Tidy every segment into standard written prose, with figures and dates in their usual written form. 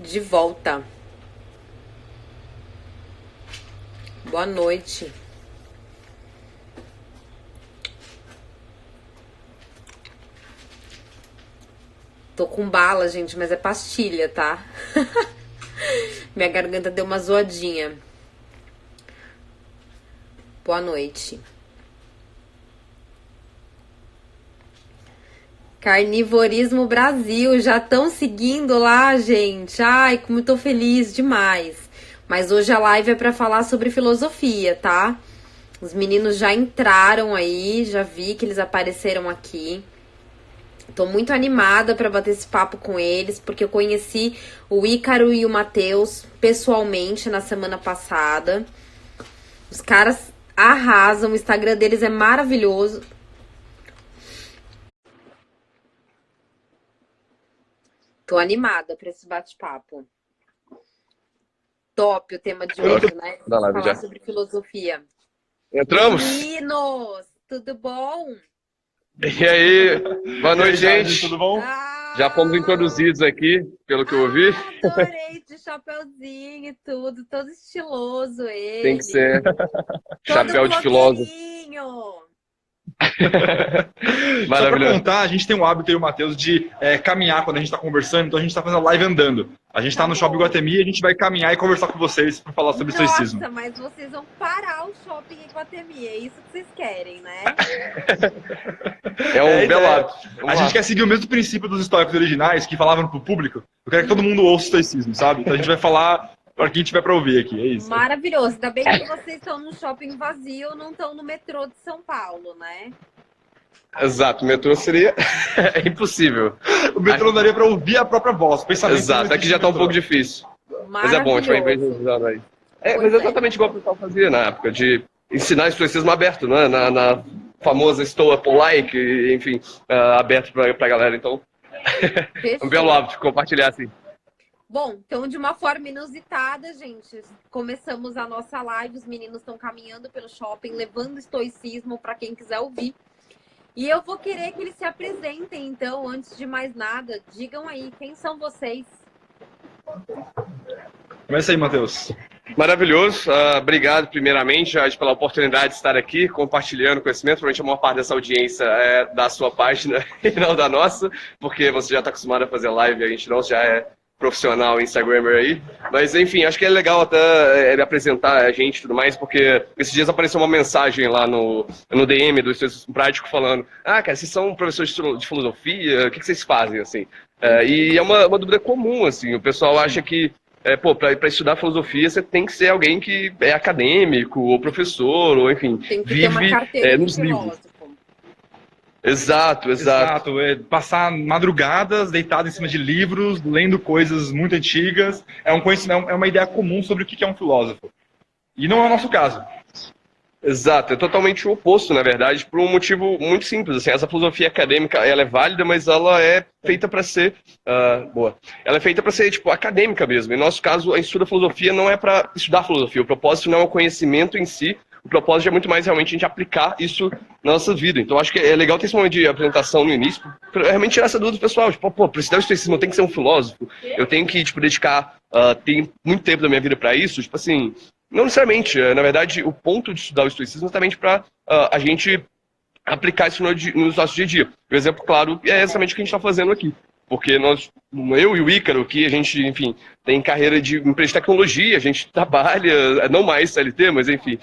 De volta. Boa noite. Tô com bala, gente, mas é pastilha, tá? Minha garganta deu uma zoadinha. Boa noite. Carnivorismo Brasil, já estão seguindo lá, gente. Ai, como eu tô feliz demais. Mas hoje a live é para falar sobre filosofia, tá? Os meninos já entraram aí, já vi que eles apareceram aqui. Tô muito animada para bater esse papo com eles, porque eu conheci o Ícaro e o Matheus pessoalmente na semana passada. Os caras arrasam, o Instagram deles é maravilhoso. Tô animada para esse bate-papo. Top o tema de hoje, né? Falar sobre filosofia. Entramos? Meninos, tudo bom? E aí? Boa noite, gente. Tudo bom? Já fomos introduzidos aqui, pelo que eu ouvi. Adorei, de chapeuzinho e tudo, todo estiloso ele. Tem que ser. Chapéu de filósofo. Maravilhoso. Só pra contar, a gente tem um hábito aí, o Matheus, de caminhar quando a gente tá conversando, então a gente tá fazendo live andando. A gente tá no Shopping Iguatemi e a gente vai caminhar e conversar com vocês pra falar sobre estoicismo. Nossa, mas vocês vão parar o Shopping Iguatemi, é isso que vocês querem, né? É um belo hábito. A gente quer seguir o mesmo princípio dos estoicos originais que falavam pro público. Eu quero que todo mundo ouça o estoicismo, sabe? Então a gente vai falar para quem tiver para ouvir aqui, é isso. Maravilhoso. Ainda bem que vocês estão no shopping vazio, não estão no metrô de São Paulo, né? Exato, o metrô seria impossível. O metrô daria para ouvir a própria voz, pensamento. Exato, aqui já tá um pouco difícil. Mas é bom, a gente vai evangelizando aí. Mas é exatamente igual o pessoal fazia na época, de ensinar estoicismo aberto, né? Na famosa Stoa Polaic, enfim, aberto pra galera. Então, um belo hábito compartilhar assim. Bom, então de uma forma inusitada, gente, começamos a nossa live, os meninos estão caminhando pelo shopping, levando estoicismo para quem quiser ouvir. E eu vou querer que eles se apresentem, então, antes de mais nada, digam aí, quem são vocês? Começa aí, Matheus. Maravilhoso, obrigado primeiramente, Jade, pela oportunidade de estar aqui compartilhando conhecimento. Provavelmente a maior parte dessa audiência é da sua página e não da nossa, porque você já está acostumado a fazer live, a gente não já é profissional Instagrammer aí, mas enfim, acho que é legal até ele apresentar a gente e tudo mais, porque esses dias apareceu uma mensagem lá no DM do Estoicismo Prático falando, cara, vocês são professores de filosofia, o que vocês fazem, assim? E é uma dúvida comum, assim, o pessoal acha que para estudar filosofia você tem que ser alguém que é acadêmico, ou professor, ou enfim, tem que ter uma carteira nos livros. Exato. Passar madrugadas deitado em cima de livros, lendo coisas muito antigas. É um conhecimento, é uma ideia comum sobre o que é um filósofo. E não é o nosso caso. Exato, é totalmente o oposto, na verdade, por um motivo muito simples. Assim, essa filosofia acadêmica, ela é válida, mas ela é feita para ser Ela é feita para ser tipo acadêmica mesmo. Em nosso caso, a estuda filosofia não é para estudar filosofia. O propósito não é o conhecimento em si. O propósito é muito mais realmente a gente aplicar isso na nossa vida. Então acho que é legal ter esse momento de apresentação no início, para realmente tirar essa dúvida do pessoal. Tipo, para estudar o estoicismo eu tenho que ser um filósofo, eu tenho que dedicar muito tempo da minha vida para isso. Tipo assim, não necessariamente. Na verdade, o ponto de estudar o estoicismo é exatamente para a gente aplicar isso no nosso dia a dia. O exemplo claro é exatamente o que a gente está fazendo aqui. Porque eu e o Ícaro, que a gente, enfim, tem carreira de empresa de tecnologia, a gente trabalha, não mais CLT, mas enfim,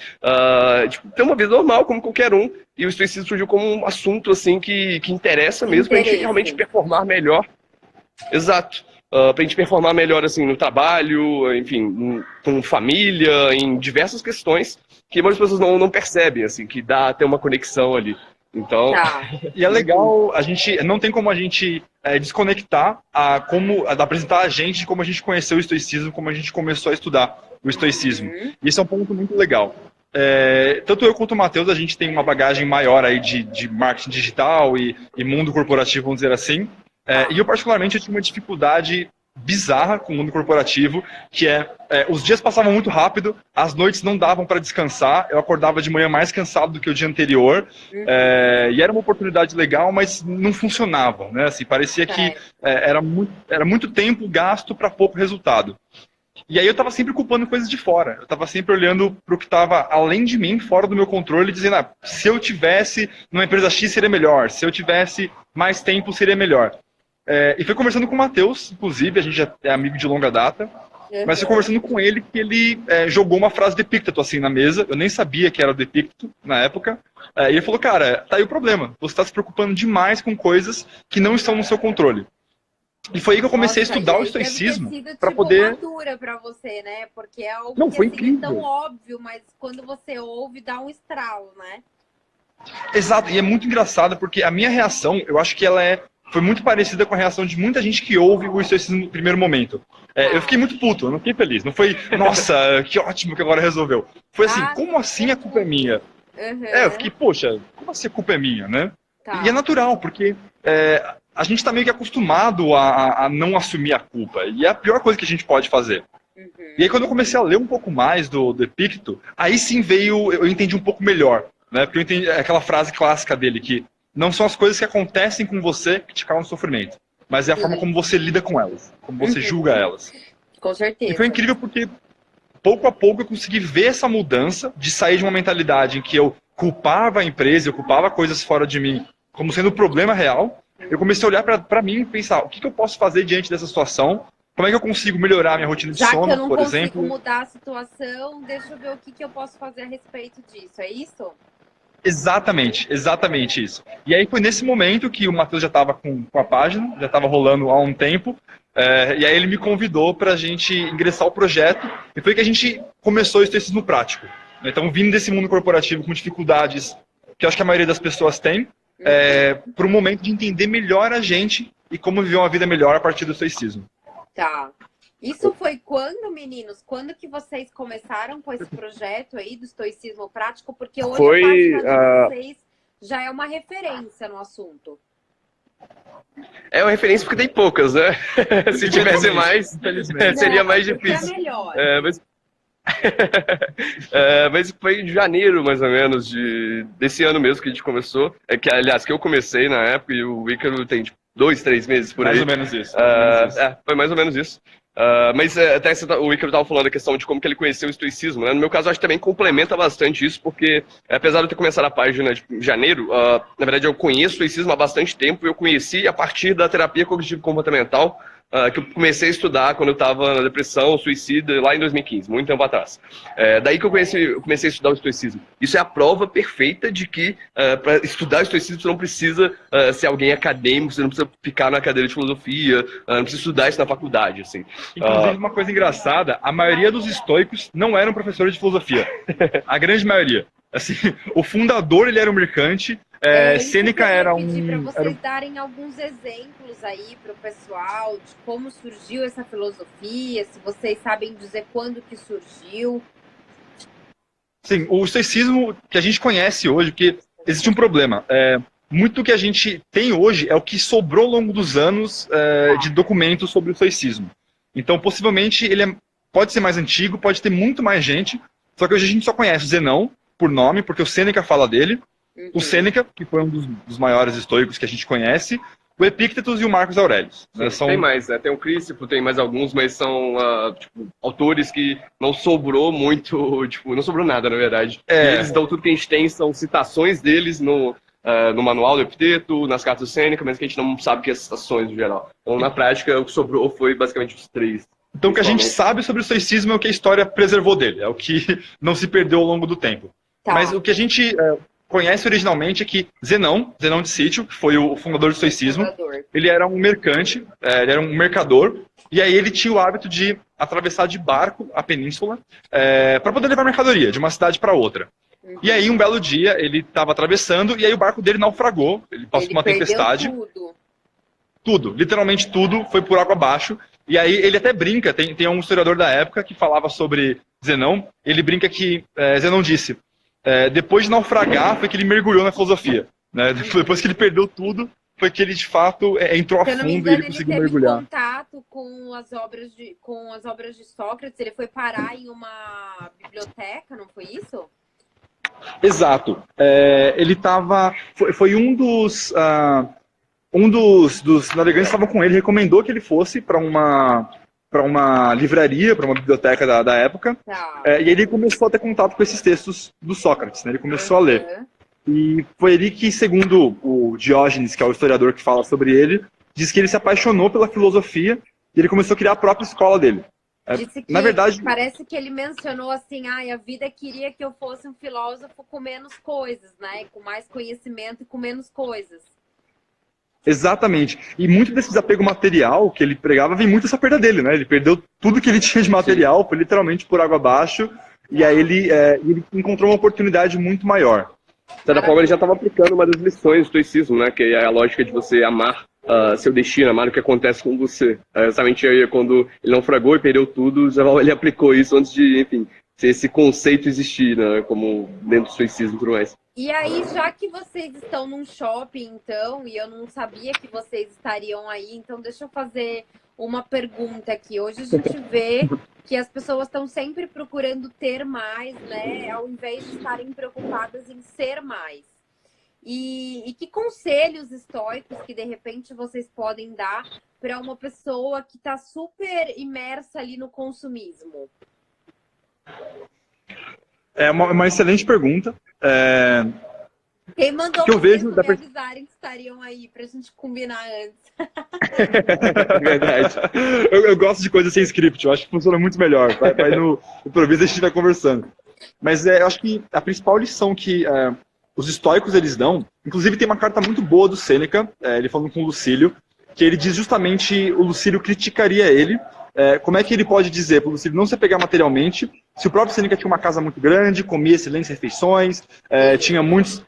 tem uma vida normal como qualquer um, e o estoicismo surgiu como um assunto, assim, que interessa mesmo pra gente realmente performar melhor. Exato. Pra gente performar melhor, assim, no trabalho, enfim, com família, em diversas questões que muitas pessoas não percebem, assim, que dá até uma conexão ali. Então... E é legal, não tem como a gente desconectar apresentar a gente de como a gente conheceu o estoicismo, como a gente começou a estudar o estoicismo. Isso é um ponto muito legal. Tanto eu quanto o Matheus, a gente tem uma bagagem maior aí de marketing digital e mundo corporativo, vamos dizer assim. E eu particularmente eu tinha uma dificuldade bizarra com o mundo corporativo, que os dias passavam muito rápido, as noites não davam para descansar, eu acordava de manhã mais cansado do que o dia anterior, e era uma oportunidade legal, mas não funcionava, né? Assim, parecia que era muito tempo gasto para pouco resultado. E aí eu estava sempre culpando coisas de fora, eu estava sempre olhando para o que estava além de mim, fora do meu controle, dizendo, se eu tivesse numa empresa X seria melhor, se eu tivesse mais tempo seria melhor. E foi conversando com o Matheus, inclusive, a gente já é amigo de longa data, mas foi conversando com ele que ele jogou uma frase de Epicteto assim na mesa, eu nem sabia que era de Epicteto na época, e ele falou, cara, tá aí o problema, você está se preocupando demais com coisas que não estão no seu controle. E foi aí que eu comecei a estudar o estoicismo para poder... madura para você, né? Porque é algo não, foi que incrível. É tão óbvio, mas quando você ouve, dá um estralo, né? Exato, e é muito engraçado porque a minha reação, eu acho que ela foi muito parecida com a reação de muita gente que ouve o estoicismo no primeiro momento. Eu fiquei muito puto, eu não fiquei feliz. Não foi, nossa, que ótimo que agora resolveu. Foi assim, como assim a culpa é minha? Eu fiquei, poxa, como assim a culpa é minha, né? Tá. E é natural, porque a gente está meio que acostumado a não assumir a culpa. E é a pior coisa que a gente pode fazer. E aí quando eu comecei a ler um pouco mais do Epicteto, aí sim eu entendi um pouco melhor. Né? Porque eu entendi aquela frase clássica dele, que não são as coisas que acontecem com você que te causam sofrimento, mas é a forma como você lida com elas, como você julga elas. Com certeza. E foi incrível porque, pouco a pouco, eu consegui ver essa mudança de sair de uma mentalidade em que eu culpava a empresa, eu culpava coisas fora de mim como sendo o problema real. Eu comecei a olhar para mim e pensar, o que eu posso fazer diante dessa situação? Como é que eu consigo melhorar a minha rotina de sono, por exemplo? Já que eu não consigo mudar a situação, deixa eu ver o que eu posso fazer a respeito disso, é isso? Exatamente isso. E aí foi nesse momento que o Matheus já estava com a página, já estava rolando há um tempo, e aí ele me convidou para a gente ingressar ao projeto, e foi que a gente começou o estoicismo prático. Então, vindo desse mundo corporativo com dificuldades que eu acho que a maioria das pessoas tem, para um momento de entender melhor a gente e como viver uma vida melhor a partir do estoicismo. Tá. Isso foi quando, meninos? Quando que vocês começaram com esse projeto aí do estoicismo prático? Porque hoje a página de vocês já é uma referência no assunto. É uma referência porque tem poucas, né? Se tivesse mais, seria mais difícil. É melhor. Mas foi em janeiro, mais ou menos, desse ano mesmo que a gente começou. Aliás, que eu comecei na época e o Ícaro tem 2, 3 meses por aí. Mais ou menos isso. Foi mais ou menos isso. Mas até o Ícaro estava falando a questão de como que ele conheceu o estoicismo, né? No meu caso, acho que também complementa bastante isso, porque apesar de eu ter começado a página em janeiro, na verdade eu conheço o estoicismo há bastante tempo. Eu conheci a partir da terapia cognitivo-comportamental, que eu comecei a estudar quando eu estava na depressão, suicida, lá em 2015, muito tempo atrás. Daí que eu comecei a estudar o estoicismo. Isso é a prova perfeita de que para estudar o estoicismo você não precisa ser alguém acadêmico, você não precisa ficar na cadeira de filosofia, não precisa estudar isso na faculdade, assim. Inclusive, uma coisa engraçada, a maioria dos estoicos não eram professores de filosofia. A grande maioria. Assim, o fundador, ele era um mercante, Sêneca era um... para vocês darem alguns exemplos aí para o pessoal de como surgiu essa filosofia, se vocês sabem dizer quando que surgiu. Sim, o estoicismo que a gente conhece hoje, porque existe um problema. Muito do que a gente tem hoje é o que sobrou ao longo dos anos de documentos sobre o estoicismo. Então, possivelmente, ele pode ser mais antigo, pode ter muito mais gente, só que hoje a gente só conhece o Zenão, por nome, porque o Sêneca fala dele, o Sêneca, que foi um dos maiores estoicos que a gente conhece, o Epictetus e o Marcos Aurelius. Tem mais, né? Tem o Crícipo, tem mais alguns, mas são autores que não sobrou muito, não sobrou nada, na verdade. Eles, então, tudo que a gente tem são citações deles no manual do Epicteto, nas cartas do Sêneca, mas que a gente não sabe que é citações no geral. Então, na prática, o que sobrou foi basicamente os 3. Então, o que a gente sabe sobre o estoicismo é o que a história preservou dele, é o que não se perdeu ao longo do tempo. Tá. Mas o que a gente conhece originalmente é que Zenão de Sítio, que foi o fundador do estoicismo, ele era um mercante, ele era um mercador, e aí ele tinha o hábito de atravessar de barco a península para poder levar mercadoria de uma cidade para outra. E aí, um belo dia, ele estava atravessando, e aí o barco dele naufragou, ele passou por uma tempestade. Tudo, literalmente tudo, foi por água abaixo. E aí ele até brinca, tem um historiador da época que falava sobre Zenão, ele brinca que Zenão disse, depois de naufragar foi que ele mergulhou na filosofia. Né? Depois que ele perdeu tudo, foi que ele de fato entrou a fundo e ele conseguiu mergulhar. Contato contato com as obras de Sócrates, ele foi parar em uma biblioteca, não foi isso? Exato. Ele estava... Foi um dos navegantes que estavam com ele, recomendou que ele fosse para uma livraria, para uma biblioteca da época, Tá. e ele começou a ter contato com esses textos do Sócrates, né? Ele começou a ler. E foi ele que, segundo o Diógenes, que é o historiador que fala sobre ele, diz que ele se apaixonou pela filosofia e ele começou a criar a própria escola dele. Disse que, na verdade, parece que ele mencionou assim, a vida queria que eu fosse um filósofo com menos coisas, né? Com mais conhecimento e com menos coisas. Exatamente. E muito desse desapego material que ele pregava vem muito dessa perda dele, né? Ele perdeu tudo que ele tinha de material, foi literalmente por água abaixo, e aí ele encontrou uma oportunidade muito maior. De certa forma, ele já estava aplicando uma das lições do estoicismo, né? Que é a lógica de você amar seu destino, amar o que acontece com você. Justamente aí, quando ele naufragou e perdeu tudo, já ele aplicou isso antes de, enfim, esse conceito existir, né? Como dentro do estoicismo e tudo mais. E aí, já que vocês estão num shopping, então, e eu não sabia que vocês estariam aí, então deixa eu fazer uma pergunta aqui. Hoje a gente vê que as pessoas estão sempre procurando ter mais, né? Ao invés de estarem preocupadas em ser mais. E que conselhos estoicos que, de repente, vocês podem dar para uma pessoa que está super imersa ali no consumismo? É uma excelente pergunta. Quem mandou que eu vocês vejo me avisarem que estariam aí pra gente combinar antes? Verdade. Eu gosto de coisas sem script, eu acho que funciona muito melhor. Vai no improviso, a gente vai conversando. Mas eu acho que a principal lição que os estoicos eles dão, inclusive tem uma carta muito boa do Sêneca, ele falando com o Lucílio, que ele diz justamente, o Lucílio criticaria ele, como é que ele pode dizer para o Lucílio não se apegar materialmente, se o próprio Sêneca tinha uma casa muito grande, comia excelentes refeições, tinha muitos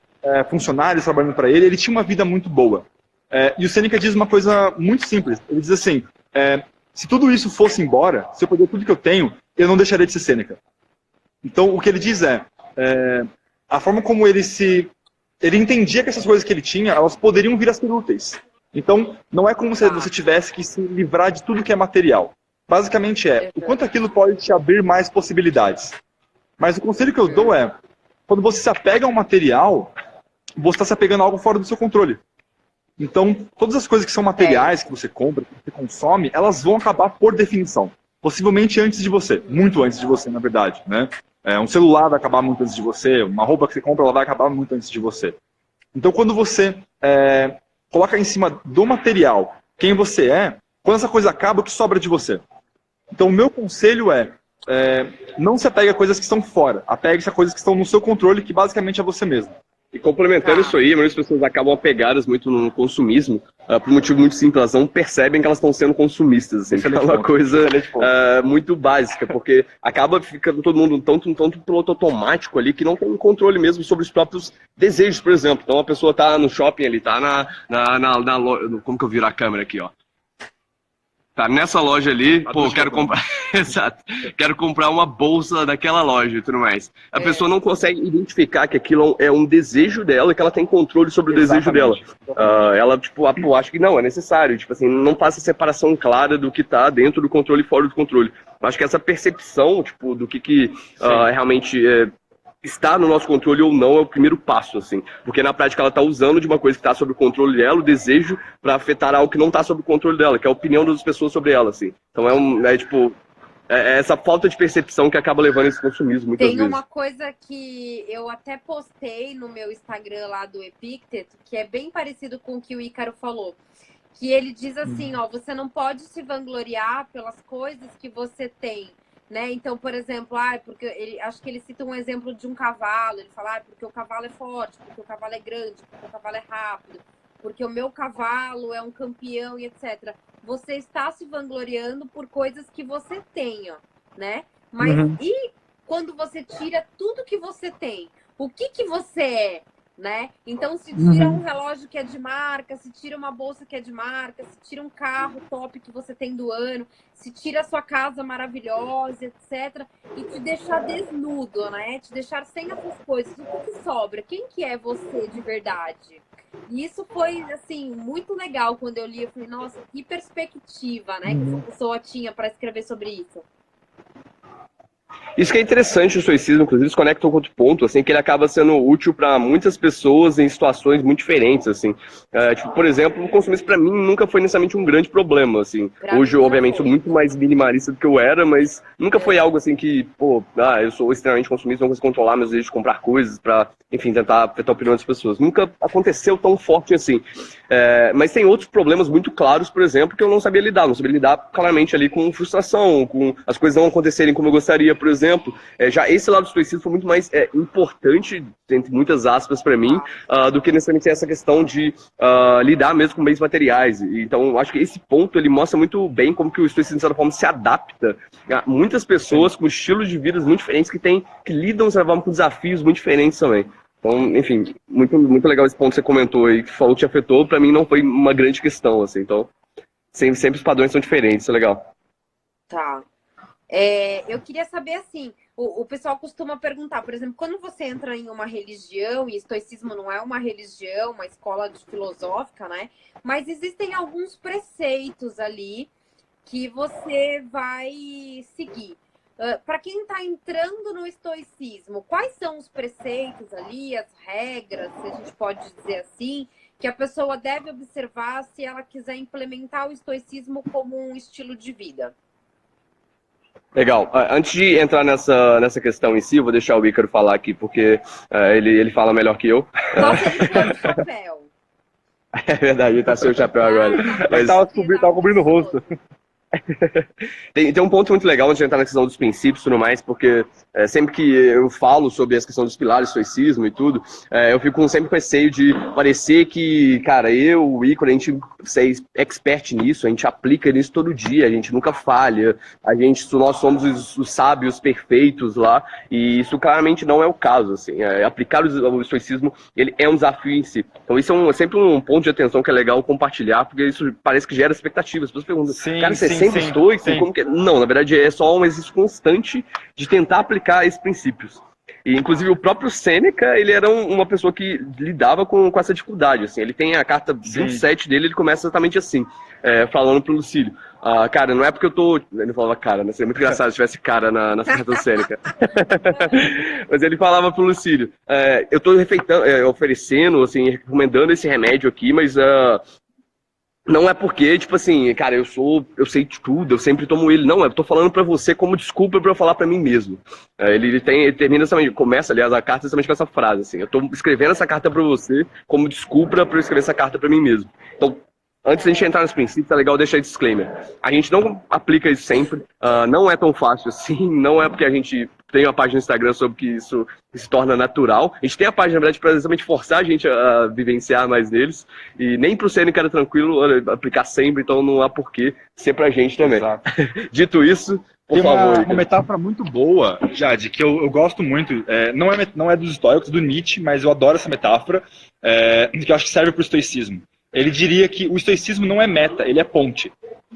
funcionários trabalhando para ele, ele tinha uma vida muito boa. E o Sêneca diz uma coisa muito simples, ele diz assim, se tudo isso fosse embora, se eu perder tudo que eu tenho, eu não deixaria de ser Sêneca. Então o que ele diz a forma como ele entendia que essas coisas que ele tinha, elas poderiam vir a ser úteis. Então, não é como se você tivesse que se livrar de tudo que é material. Basicamente o quanto aquilo pode te abrir mais possibilidades. Mas o conselho que eu dou quando você se apega a um material, você está se apegando a algo fora do seu controle. Então, todas as coisas que são materiais, que você compra, que você consome, elas vão acabar por definição. Possivelmente antes de você. Muito antes de você, na verdade, né? Um celular vai acabar muito antes de você, uma roupa que você compra ela vai acabar muito antes de você. Então, quando você coloca em cima do material quem você quando essa coisa acaba, o que sobra de você? Então, o meu conselho não se apegue a coisas que estão fora, apegue-se a coisas que estão no seu controle, que basicamente é você mesmo. E complementando isso aí, muitas pessoas acabam apegadas muito no consumismo, por um motivo muito simples, elas não percebem que elas estão sendo consumistas, assim, é uma coisa muito básica, porque acaba ficando todo mundo tanto piloto automático ali, que não tem controle mesmo sobre os próprios desejos, por exemplo. Então a pessoa tá no shopping ali, tá na loja, como que eu viro a câmera aqui, ó? Tá nessa loja ali, quero comprar. Exato. Quero comprar uma bolsa daquela loja e tudo mais. A pessoa não consegue identificar que aquilo é um desejo dela e que ela tem controle sobre o desejo dela. Ela, acha que não, é necessário. Não passa a separação clara do que tá dentro do controle e fora do controle. Acho que essa percepção, do que realmente está no nosso controle ou não é o primeiro passo, assim. Porque na prática ela está usando de uma coisa que está sob o controle dela, o desejo, para afetar algo que não está sob o controle dela, que é a opinião das pessoas sobre ela, assim. Então é essa falta de percepção que acaba levando esse consumismo muitas vezes. Tem uma coisa que eu até postei no meu Instagram lá do Epicteto, que é bem parecido com o que o Ícaro falou. Que ele diz assim, você não pode se vangloriar pelas coisas que você tem. Né? Então, por exemplo, porque acho que ele cita um exemplo de um cavalo, ele fala, porque o cavalo é forte, porque o cavalo é grande, porque o cavalo é rápido, porque o meu cavalo é um campeão e etc. Você está se vangloriando por coisas que você tem, né? Mas e quando você tira tudo que você tem, o que você é? né? Então, se tira um relógio que é de marca, se tira uma bolsa que é de marca, se tira um carro top que você tem do ano, se tira a sua casa maravilhosa, etc. E te deixar desnudo, né? Te deixar sem essas coisas. O que sobra? Quem que é você de verdade? E isso foi, assim, muito legal quando eu li. Eu falei, nossa, que perspectiva, né? Que essa pessoa tinha para escrever sobre isso. Isso que é interessante no estoicismo, inclusive, se conecta com outro ponto, assim, que ele acaba sendo útil para muitas pessoas em situações muito diferentes, assim. Tipo, por exemplo, o consumismo para mim nunca foi necessariamente um grande problema, assim. Hoje, eu, obviamente, sou muito mais minimalista do que eu era, mas nunca foi algo assim que, pô, eu sou extremamente consumista, não consigo controlar meus desejos de comprar coisas para, enfim, tentar afetar a opinião das pessoas. Nunca aconteceu tão forte assim. Mas tem outros problemas muito claros, por exemplo, que eu não sabia lidar claramente ali com frustração, com as coisas não acontecerem como eu gostaria, por exemplo. Já esse lado do estoicismo foi muito mais importante, entre muitas aspas, para mim, do que necessariamente essa questão de lidar mesmo com bens materiais. Então, eu acho que esse ponto ele mostra muito bem como que o estoicismo, de certa forma, se adapta a muitas pessoas com estilos de vida muito diferentes que lidam, de certa forma, com desafios muito diferentes também. Então, enfim, muito, muito legal esse ponto que você comentou aí, que falou que te afetou. Para mim, não foi uma grande questão, assim. Então, sempre os padrões são diferentes, isso é legal. Tá. Eu queria saber, assim, o pessoal costuma perguntar, por exemplo, quando você entra em uma religião, e estoicismo não é uma religião, uma escola filosófica, né? Mas existem alguns preceitos ali que você vai seguir. Para quem está entrando no estoicismo, quais são os preceitos ali, as regras, se a gente pode dizer assim, que a pessoa deve observar se ela quiser implementar o estoicismo como um estilo de vida? Legal. Antes de entrar nessa questão em si, eu vou deixar o Ícaro falar aqui, porque ele fala melhor que eu. Gosta de pôr o chapéu. É verdade, ele tá sem o chapéu agora. Mas tava cobrindo o rosto. Tem um ponto muito legal antes de entrar na questão dos princípios e tudo mais, porque sempre que eu falo sobre essa questão dos pilares do estoicismo e tudo, eu fico sempre com receio de parecer que, cara, o Ícaro, a gente é expert nisso, a gente aplica nisso todo dia, a gente nunca falha, nós somos os sábios perfeitos lá, e isso claramente não é o caso, assim. Aplicar o estoicismo, ele é um desafio em si. Então isso é sempre um ponto de atenção que é legal compartilhar, porque isso parece que gera expectativas. As pessoas perguntam, cara, você sempre estoico? Como que é? Não, na verdade é só um exercício constante de tentar aplicar esses princípios. E, inclusive, o próprio Sêneca, ele era uma pessoa que lidava com essa dificuldade, assim. Ele tem a carta 27 dele, ele começa exatamente assim, falando pro Lucílio. Cara, não é porque eu tô... Ele falava cara, né? Seria muito engraçado se tivesse cara na carta do Sêneca. Mas ele falava pro Lucílio, eu tô oferecendo, assim, recomendando esse remédio aqui, mas... não é porque, tipo assim, cara, eu sei de tudo, eu sempre tomo ele. Não, eu tô falando pra você como desculpa pra eu falar pra mim mesmo. Ele termina começa, aliás, a carta exatamente com essa frase, assim. Eu tô escrevendo essa carta pra você como desculpa pra eu escrever essa carta pra mim mesmo. Então, antes de a gente entrar nos princípios, é legal deixar esse disclaimer. A gente não aplica isso sempre, não é tão fácil assim, não é porque a gente tem uma página no Instagram sobre que isso se torna natural. A gente tem a página, na verdade, para exatamente forçar a gente a vivenciar mais deles. E nem pro Sêneca era tranquilo aplicar sempre, então não há porquê ser pra gente também. Dito isso, por favor. Tem uma metáfora muito boa, Jade, que eu gosto muito. Não é dos estoicos, do Nietzsche, mas eu adoro essa metáfora, que eu acho que serve pro estoicismo. Ele diria que o estoicismo não é meta, ele é ponte.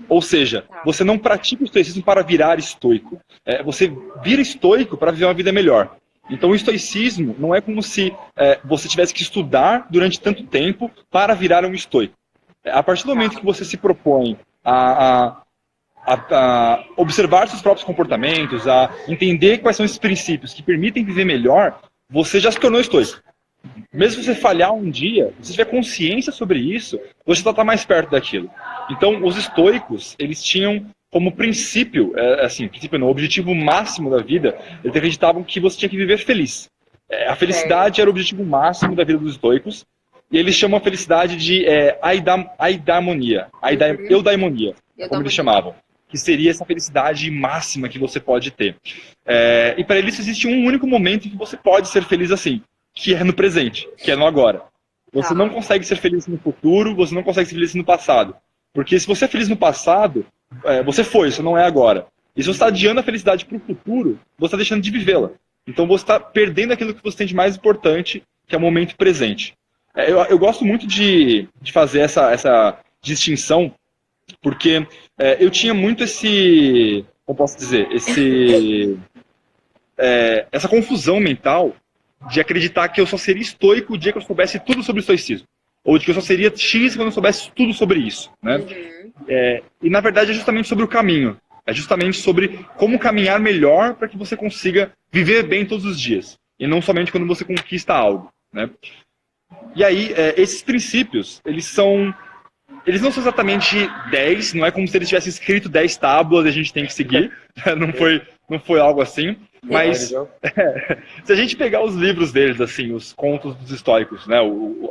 Ou seja, você não pratica o estoicismo para virar estoico. Você vira estoico para viver uma vida melhor. Então o estoicismo não é como se você tivesse que estudar durante tanto tempo para virar um estoico. A partir do momento que você se propõe a observar seus próprios comportamentos, a entender quais são esses princípios que permitem viver melhor, você já se tornou estoico. Mesmo se você falhar um dia, se você tiver consciência sobre isso, você já está mais perto daquilo. Então, os estoicos, eles tinham como princípio, o objetivo máximo da vida, eles acreditavam que você tinha que viver feliz. A felicidade era o objetivo máximo da vida dos estoicos, e eles chamam a felicidade de eudaimonia, como eles chamavam, que seria essa felicidade máxima que você pode ter. E para eles existe um único momento em que você pode ser feliz assim, que é no presente, que é no agora. Você não consegue ser feliz no futuro, você não consegue ser feliz no passado. Porque se você é feliz no passado, você não é agora. E se você está adiando a felicidade para o futuro, você está deixando de vivê-la. Então você está perdendo aquilo que você tem de mais importante, que é o momento presente. Eu gosto muito de fazer essa distinção, porque eu tinha muito como posso dizer, essa confusão mental de acreditar que eu só seria estoico o dia que eu soubesse tudo sobre o estoicismo. Ou de que eu só seria X quando eu soubesse tudo sobre isso. Né? E na verdade é justamente sobre o caminho. É justamente sobre como caminhar melhor para que você consiga viver bem todos os dias. E não somente quando você conquista algo. Né? E aí, esses princípios, eles não são exatamente 10, não é como se eles tivessem escrito 10 tábuas e a gente tem que seguir. Não foi algo assim. Mas se a gente pegar os livros deles, assim, os contos dos estoicos, né,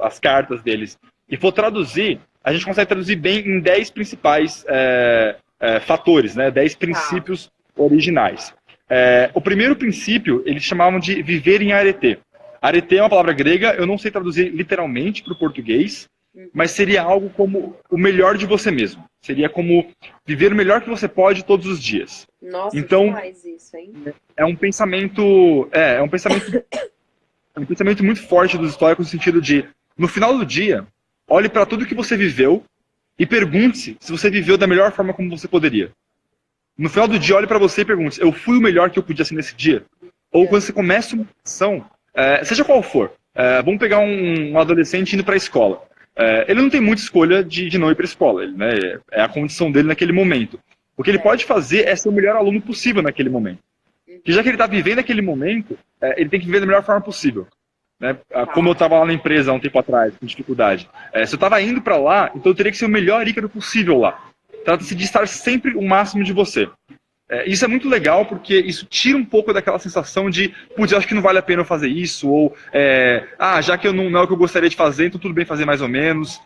as cartas deles, e for traduzir, a gente consegue traduzir bem em 10 principais fatores, né, 10 princípios originais. O primeiro princípio, eles chamavam de viver em arete. Arete é uma palavra grega, eu não sei traduzir literalmente para o português, mas seria algo como o melhor de você mesmo. Seria como viver o melhor que você pode todos os dias. Nossa, então, demais isso, hein? É um pensamento muito forte dos estoicos no sentido de, no final do dia, olhe para tudo que você viveu e pergunte-se se você viveu da melhor forma como você poderia. No final do dia, olhe para você e pergunte, eu fui o melhor que eu podia ser nesse dia? Ou quando você começa uma ação, seja qual for, vamos pegar um adolescente indo para a escola. Ele não tem muita escolha de não ir para a escola, né? É a condição dele naquele momento. O que ele pode fazer é ser o melhor aluno possível naquele momento. E já que ele está vivendo aquele momento, ele tem que viver da melhor forma possível. Né? Como eu estava lá na empresa há um tempo atrás, com dificuldade. Se eu estava indo para lá, então eu teria que ser o melhor Ícaro possível lá. Trata-se de estar sempre o máximo de você. Isso é muito legal, porque isso tira um pouco daquela sensação de, putz, eu acho que não vale a pena eu fazer isso, ou, já que não é o que eu gostaria de fazer, então tudo bem fazer mais ou menos.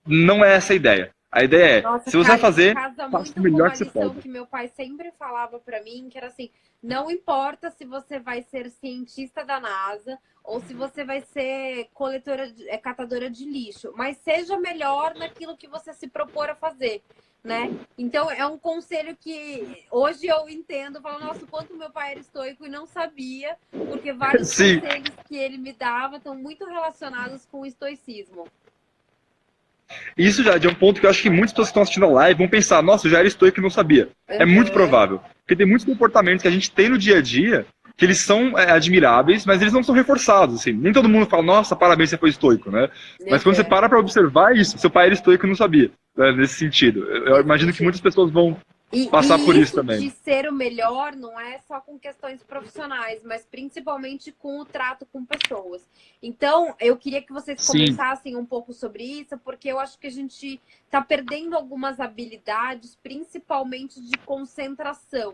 Não é essa a ideia. A ideia Nossa, se você vai fazer, faça o melhor que você pode. Que meu pai sempre falava pra mim, que era assim, não importa se você vai ser cientista da NASA, ou se você vai ser catadora de lixo, mas seja melhor naquilo que você se propor a fazer. Né? Então é um conselho que hoje eu entendo, falo, nossa, o quanto meu pai era estoico e não sabia, porque vários conselhos que ele me dava estão muito relacionados com o estoicismo. Isso já é um ponto que eu acho que muitas pessoas que estão assistindo a live vão pensar, nossa, eu já era estoico e não sabia. É muito provável, porque tem muitos comportamentos que a gente tem no dia a dia que eles são admiráveis, mas eles não são reforçados. Assim. Nem todo mundo fala, nossa, parabéns, você foi estoico, né? Mas quando você para observar isso, seu pai era estoico e não sabia, né? Nesse sentido. Eu imagino que muitas pessoas vão passar por isso também. De ser o melhor não é só com questões profissionais, mas principalmente com o trato com pessoas. Então, eu queria que vocês comentassem um pouco sobre isso, porque eu acho que a gente está perdendo algumas habilidades, principalmente de concentração.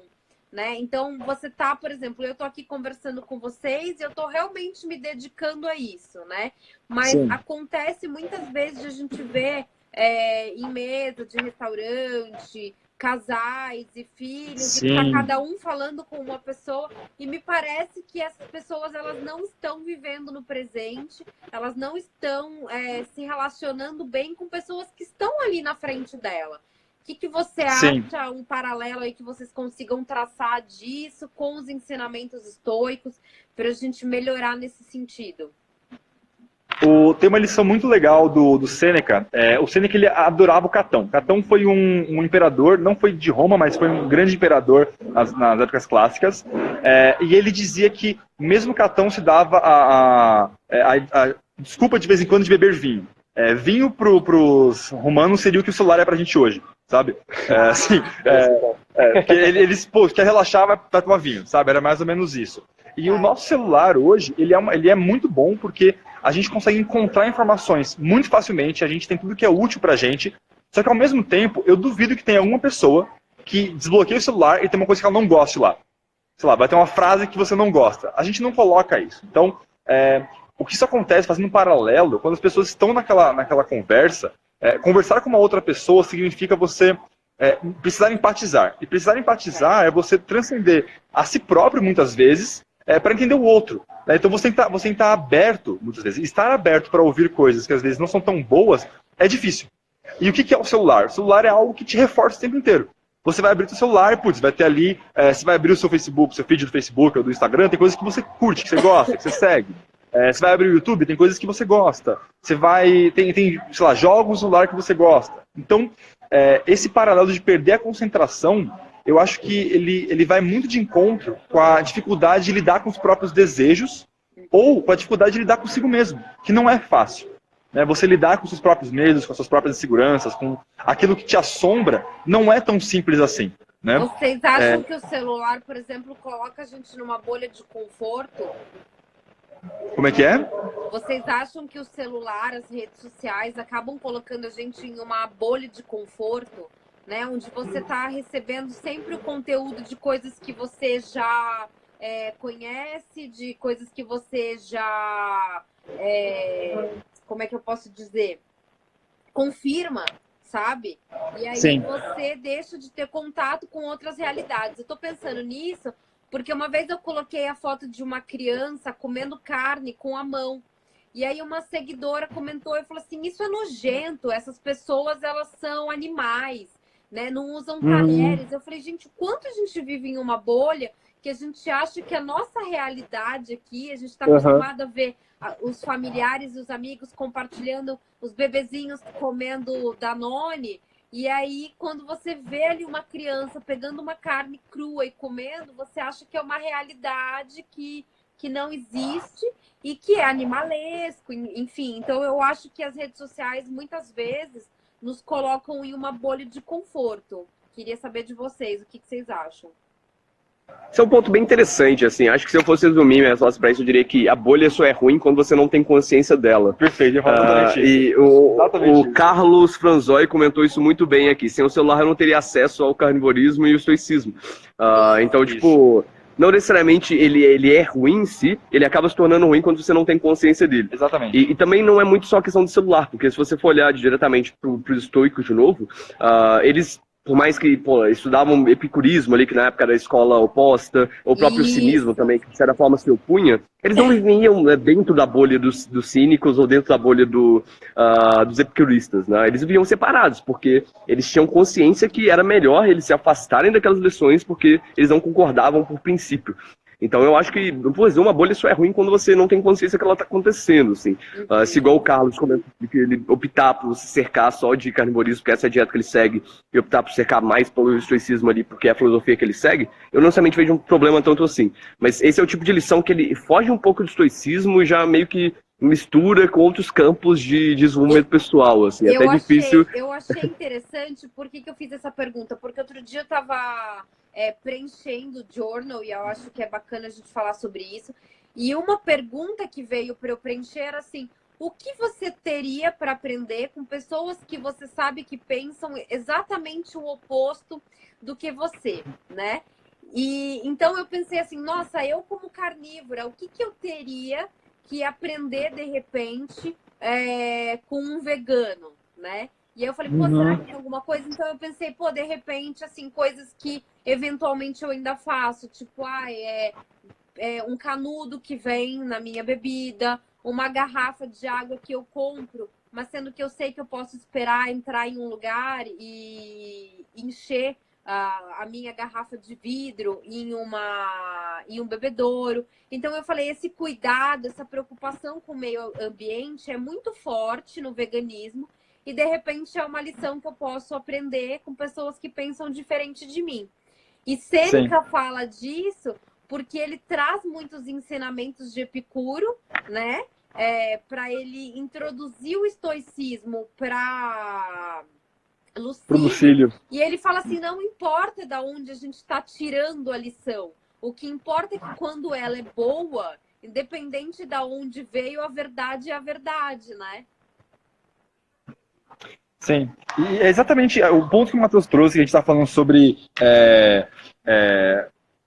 Né? Então, você tá, por exemplo, eu tô aqui conversando com vocês e eu tô realmente me dedicando a isso, né? Mas acontece muitas vezes de a gente ver em mesa de restaurante, casais e filhos, e tá cada um falando com uma pessoa, e me parece que essas pessoas, elas não estão vivendo no presente, elas não estão se relacionando bem com pessoas que estão ali na frente dela. O que você acha, um paralelo aí que vocês consigam traçar disso com os ensinamentos estoicos para a gente melhorar nesse sentido? Tem uma lição muito legal do Sêneca. O Sêneca, ele adorava o Catão. Catão foi um imperador, não foi de Roma, mas foi um grande imperador nas épocas clássicas. E ele dizia que mesmo Catão se dava a desculpa de vez em quando de beber vinho. Vinho para os romanos seria o que o celular é para a gente hoje, sabe? Porque eles, quer relaxar, vai tomar vinho, sabe? Era mais ou menos isso. E o nosso celular hoje, ele é muito bom porque a gente consegue encontrar informações muito facilmente, a gente tem tudo que é útil pra gente, só que ao mesmo tempo, eu duvido que tenha alguma pessoa que desbloqueie o celular e tem uma coisa que ela não goste lá. Sei lá, vai ter uma frase que você não gosta. A gente não coloca isso. Então, o que isso acontece, fazendo um paralelo, quando as pessoas estão naquela conversa, conversar com uma outra pessoa significa você precisar empatizar. E precisar empatizar é você transcender a si próprio, muitas vezes, para entender o outro. Né? Então você tem que estar aberto, muitas vezes. Estar aberto para ouvir coisas que às vezes não são tão boas é difícil. E o que é o celular? O celular é algo que te reforça o tempo inteiro. Você vai abrir o seu celular e, putz, vai ter ali, você vai abrir o seu Facebook, seu feed do Facebook ou do Instagram, tem coisas que você curte, que você gosta, que você segue. Você vai abrir o YouTube, tem coisas que você gosta. Você vai... Tem sei lá, jogos no celular que você gosta. Então, esse paralelo de perder a concentração, eu acho que ele vai muito de encontro com a dificuldade de lidar com os próprios desejos ou com a dificuldade de lidar consigo mesmo, que não é fácil. Né? Você lidar com seus próprios medos, com as suas próprias inseguranças, com aquilo que te assombra, não é tão simples assim. Né? Vocês acham que o celular, por exemplo, coloca a gente numa bolha de conforto? Como é que é? Vocês acham que o celular, as redes sociais, acabam colocando a gente em uma bolha de conforto, né? Onde você está recebendo sempre o conteúdo de coisas que você já conhece, de coisas que você já... como é que eu posso dizer? Confirma, sabe? E aí Sim. você deixa de ter contato com outras realidades. Eu tô pensando nisso porque uma vez eu coloquei a foto de uma criança comendo carne com a mão. E aí uma seguidora comentou e falou assim, isso é nojento, essas pessoas, elas são animais, né? Não usam talheres. Eu falei, gente, quanto a gente vive em uma bolha que a gente acha que a nossa realidade aqui, a gente está acostumado a ver os familiares e os amigos compartilhando os bebezinhos comendo Danone. E aí, quando você vê ali uma criança pegando uma carne crua e comendo, você acha que é uma realidade que não existe e que é animalesco, enfim. Então, eu acho que as redes sociais, muitas vezes, nos colocam em uma bolha de conforto. Queria saber de vocês, o que vocês acham? Esse é um ponto bem interessante, assim. Acho que se eu fosse resumir minha resposta para isso, eu diria que a bolha só é ruim quando você não tem consciência dela. Perfeito, exatamente isso. E o Carlos Franzoi comentou isso muito bem aqui. Sem o celular eu não teria acesso ao carnivorismo e ao estoicismo. Então, tipo, não necessariamente ele é ruim em si, ele acaba se tornando ruim quando você não tem consciência dele. Exatamente. E também não é muito só questão do celular, porque se você for olhar diretamente para os estoicos de novo, eles... Por mais que estudavam epicurismo ali, que na época era a escola oposta, ou o próprio cinismo também, que de certa forma se opunha, eles não viviam dentro da bolha dos cínicos ou dentro da bolha dos epicuristas, né? Eles viviam separados, porque eles tinham consciência que era melhor eles se afastarem daquelas lições porque eles não concordavam por princípio. Então eu acho que, por exemplo, uma bolha só é ruim quando você não tem consciência que ela está acontecendo, assim. Se igual o Carlos comentou, que ele optar por se cercar só de carnivorismo, porque essa é a dieta que ele segue, e optar por cercar mais pelo estoicismo ali, porque é a filosofia que ele segue, eu não necessariamente vejo um problema tanto assim. Mas esse é o tipo de lição que ele foge um pouco do estoicismo e já meio que mistura com outros campos de desenvolvimento pessoal, assim. É até difícil... Eu achei interessante, por que eu fiz essa pergunta? Porque outro dia eu estava... preenchendo o journal, e eu acho que é bacana a gente falar sobre isso. E uma pergunta que veio para eu preencher era assim, o que você teria para aprender com pessoas que você sabe que pensam exatamente o oposto do que você, né? E então eu pensei assim, nossa, eu como carnívora, o que eu teria que aprender de repente com um vegano, né? E aí eu falei, pô, será que tem alguma coisa? Então eu pensei, pô, de repente, assim, coisas que eventualmente eu ainda faço, tipo, um canudo que vem na minha bebida, uma garrafa de água que eu compro, mas sendo que eu sei que eu posso esperar entrar em um lugar e encher a minha garrafa de vidro em um bebedouro. Então eu falei, esse cuidado, essa preocupação com o meio ambiente é muito forte no veganismo. E, de repente, é uma lição que eu posso aprender com pessoas que pensam diferente de mim. E Sêneca fala disso porque ele traz muitos ensinamentos de Epicuro, né? Para ele introduzir o estoicismo para Lucílio. E ele fala assim, não importa de onde a gente está tirando a lição. O que importa é que quando ela é boa, independente de onde veio, a verdade é a verdade, né? Sim, e é exatamente o ponto que o Matheus trouxe, que a gente está falando sobre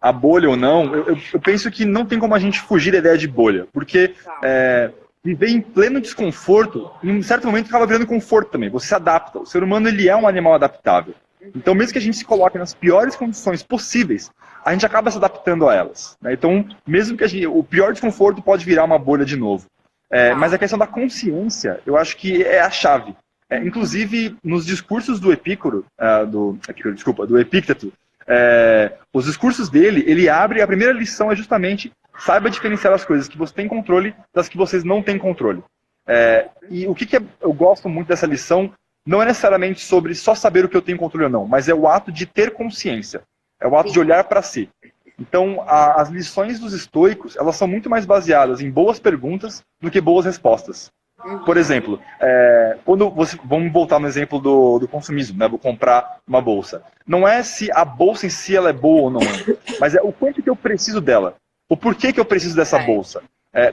a bolha ou não, eu penso que não tem como a gente fugir da ideia de bolha, porque viver em pleno desconforto, em um certo momento acaba virando conforto também, você se adapta, o ser humano ele é um animal adaptável, então mesmo que a gente se coloque nas piores condições possíveis, a gente acaba se adaptando a elas, né? Então mesmo que o pior desconforto pode virar uma bolha de novo, mas a questão da consciência, eu acho que é a chave. Inclusive, nos discursos do Epícoro, do Epícteto, os discursos dele, ele abre, a primeira lição é justamente saiba diferenciar as coisas que você tem controle das que vocês não têm controle. E o que eu gosto muito dessa lição não é necessariamente sobre só saber o que eu tenho controle ou não, mas é o ato de ter consciência, é o ato de olhar para si. Então, as lições dos estoicos, elas são muito mais baseadas em boas perguntas do que boas respostas. Por exemplo, vamos voltar no exemplo do consumismo, né? Vou comprar uma bolsa. Não é se a bolsa em si ela é boa ou não é, mas é o quanto que eu preciso dela. O porquê que eu preciso dessa bolsa.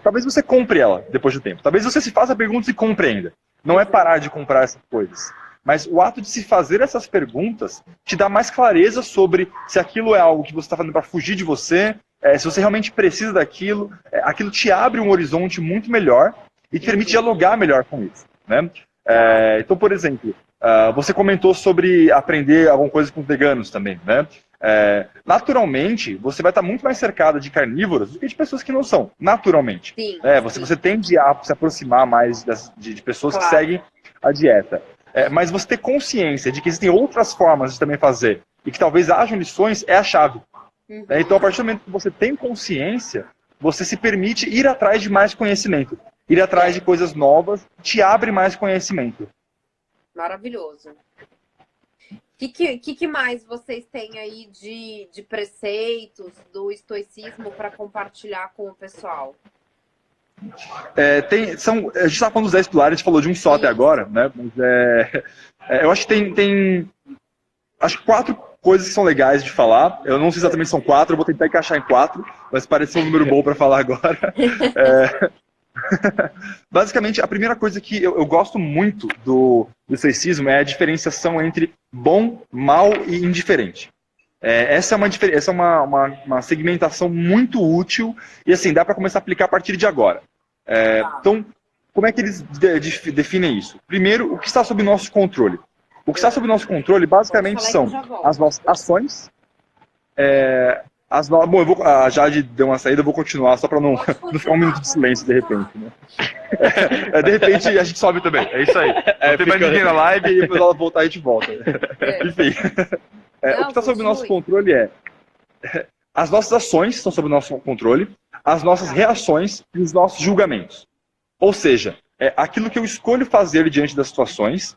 Talvez você compre ela depois do tempo. Talvez você se faça perguntas e compre ainda. Não é parar de comprar essas coisas. Mas o ato de se fazer essas perguntas te dá mais clareza sobre se aquilo é algo que você está fazendo para fugir de você, se você realmente precisa daquilo. Aquilo te abre um horizonte muito melhor e te permite dialogar melhor com isso. Né? Então, por exemplo, você comentou sobre aprender alguma coisa com os veganos também. Né? Naturalmente, você vai estar muito mais cercada de carnívoros do que de pessoas que não são, naturalmente. Sim, você tende a se aproximar mais de pessoas que seguem a dieta. Mas você ter consciência de que existem outras formas de também fazer e que talvez hajam lições é a chave. Então, a partir do momento que você tem consciência, você se permite ir atrás de mais conhecimento. Ir atrás de coisas novas te abre mais conhecimento. Maravilhoso. O que mais vocês têm aí de preceitos do estoicismo para compartilhar com o pessoal? A gente estava falando dos 10 pilares, a gente falou de um só até agora, né? Mas, eu acho que tem acho que 4 coisas que são legais de falar. Eu não sei exatamente se são 4, eu vou tentar encaixar em 4, mas parece um número bom para falar agora. Basicamente, a primeira coisa que eu gosto muito do estoicismo é a diferenciação entre bom, mal e indiferente. Essa é uma segmentação muito útil e assim, dá para começar a aplicar a partir de agora. Então, como é que eles definem isso? Primeiro, o que está sob nosso controle? O que está sob nosso controle, basicamente, são as nossas ações. Bom, a Jade deu uma saída, eu vou continuar, só para não ficar um minuto de silêncio, de repente. Né? De repente, a gente sobe também, é isso aí. Não tem mais ninguém na live e depois ela voltar e a gente volta. Enfim, o que está sob nosso controle as nossas ações estão sob nosso controle, as nossas reações e os nossos julgamentos. Ou seja, aquilo que eu escolho fazer diante das situações,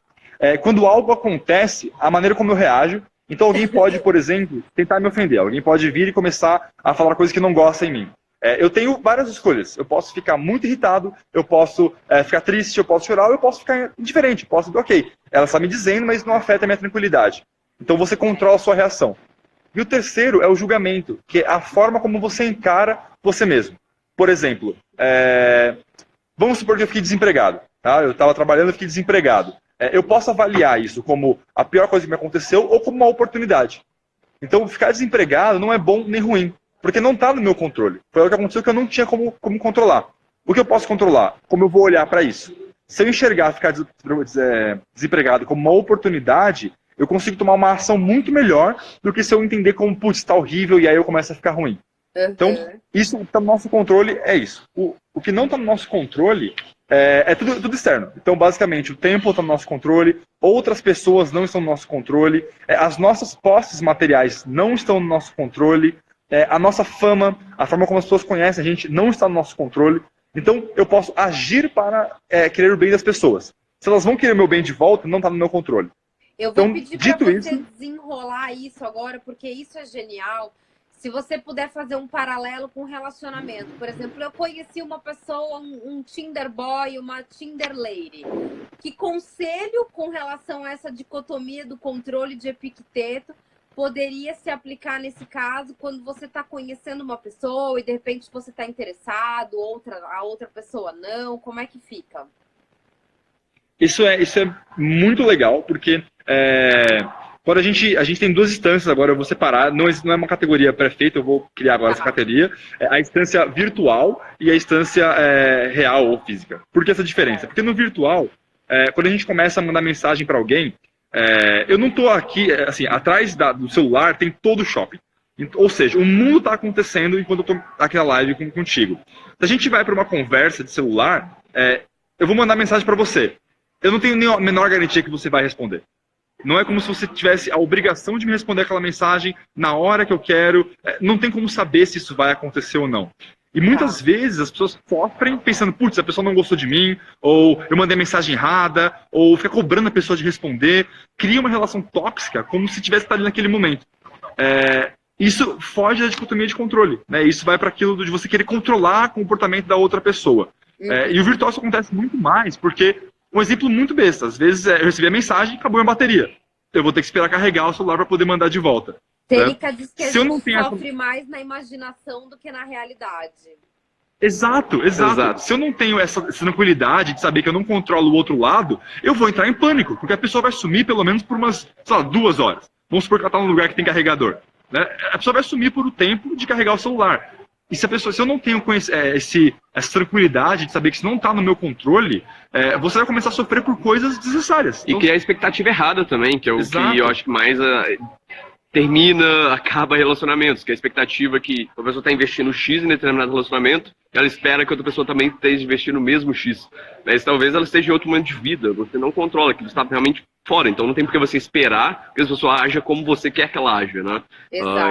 quando algo acontece, a maneira como eu reajo. Então alguém pode, por exemplo, tentar me ofender. Alguém pode vir e começar a falar coisas que não gosta em mim. Eu tenho várias escolhas. Eu posso ficar muito irritado, eu posso ficar triste, eu posso chorar, ou eu posso ficar indiferente. Eu posso dizer, ok, ela está me dizendo, mas não afeta a minha tranquilidade. Então você controla a sua reação. E o terceiro é o julgamento, que é a forma como você encara você mesmo. Por exemplo, vamos supor que eu fiquei desempregado. Tá? Eu estava trabalhando e fiquei desempregado. Eu posso avaliar isso como a pior coisa que me aconteceu ou como uma oportunidade. Então, ficar desempregado não é bom nem ruim, porque não está no meu controle. Foi algo que aconteceu que eu não tinha como controlar. O que eu posso controlar? Como eu vou olhar para isso? Se eu enxergar ficar desempregado como uma oportunidade, eu consigo tomar uma ação muito melhor do que se eu entender como, putz, está horrível e aí eu começo a ficar ruim. Então, isso que está no nosso controle é isso. O que não está no nosso controle é tudo externo. Então, basicamente, o tempo está no nosso controle, outras pessoas não estão no nosso controle, as nossas posses materiais não estão no nosso controle, a nossa fama, a forma como as pessoas conhecem a gente não está no nosso controle. Então, eu posso agir para querer o bem das pessoas. Se elas vão querer o meu bem de volta, não está no meu controle. Eu vou pedir para você desenrolar isso agora, porque isso é genial. Se você puder fazer um paralelo com relacionamento. Por exemplo, eu conheci uma pessoa, um Tinder boy, uma Tinder lady. Que conselho com relação a essa dicotomia do controle de Epicteto poderia se aplicar nesse caso quando você está conhecendo uma pessoa e de repente você está interessado, a outra pessoa não? Como é que fica? Isso é muito legal, porque quando a gente tem 2 instâncias agora, eu vou separar, não é uma categoria pré-feita, eu vou criar agora essa categoria, a instância virtual e a instância real ou física. Por que essa diferença? Porque no virtual, quando a gente começa a mandar mensagem para alguém, eu não estou aqui, assim, atrás do celular tem todo o shopping. Ou seja, o mundo está acontecendo enquanto eu estou aqui na live contigo. Se a gente vai para uma conversa de celular, eu vou mandar mensagem para você. Eu não tenho nem a menor garantia que você vai responder. Não é como se você tivesse a obrigação de me responder aquela mensagem na hora que eu quero. Não tem como saber se isso vai acontecer ou não. E muitas vezes as pessoas sofrem pensando, putz, a pessoa não gostou de mim, ou eu mandei mensagem errada, ou fica cobrando a pessoa de responder. Cria uma relação tóxica como se tivesse estado ali naquele momento. Isso foge da dicotomia de controle, né? Isso vai para aquilo de você querer controlar o comportamento da outra pessoa. E o virtual isso acontece muito mais, porque, um exemplo muito besta, às vezes eu recebi a mensagem e acabou a bateria. Eu vou ter que esperar carregar o celular para poder mandar de volta. Tênica diz que a Se eu gente não tenho sofre mais na imaginação do que na realidade. Exato. Se eu não tenho essa tranquilidade de saber que eu não controlo o outro lado, eu vou entrar em pânico, porque a pessoa vai sumir pelo menos por umas, sei lá, 2 horas. Vamos supor que ela está num lugar que tem carregador. Né? A pessoa vai sumir por o tempo de carregar o celular. E se eu não tenho essa tranquilidade de saber que isso não está no meu controle, você vai começar a sofrer por coisas desnecessárias. E criar a expectativa errada também, que é o que eu acho que mais acaba relacionamentos, que é a expectativa que a pessoa está investindo X em determinado relacionamento, ela espera que outra pessoa também esteja investindo o mesmo X. Mas talvez ela esteja em outro momento de vida, você não controla, aquilo está realmente fora, então não tem por que você esperar que a pessoa haja como você quer que ela haja, né?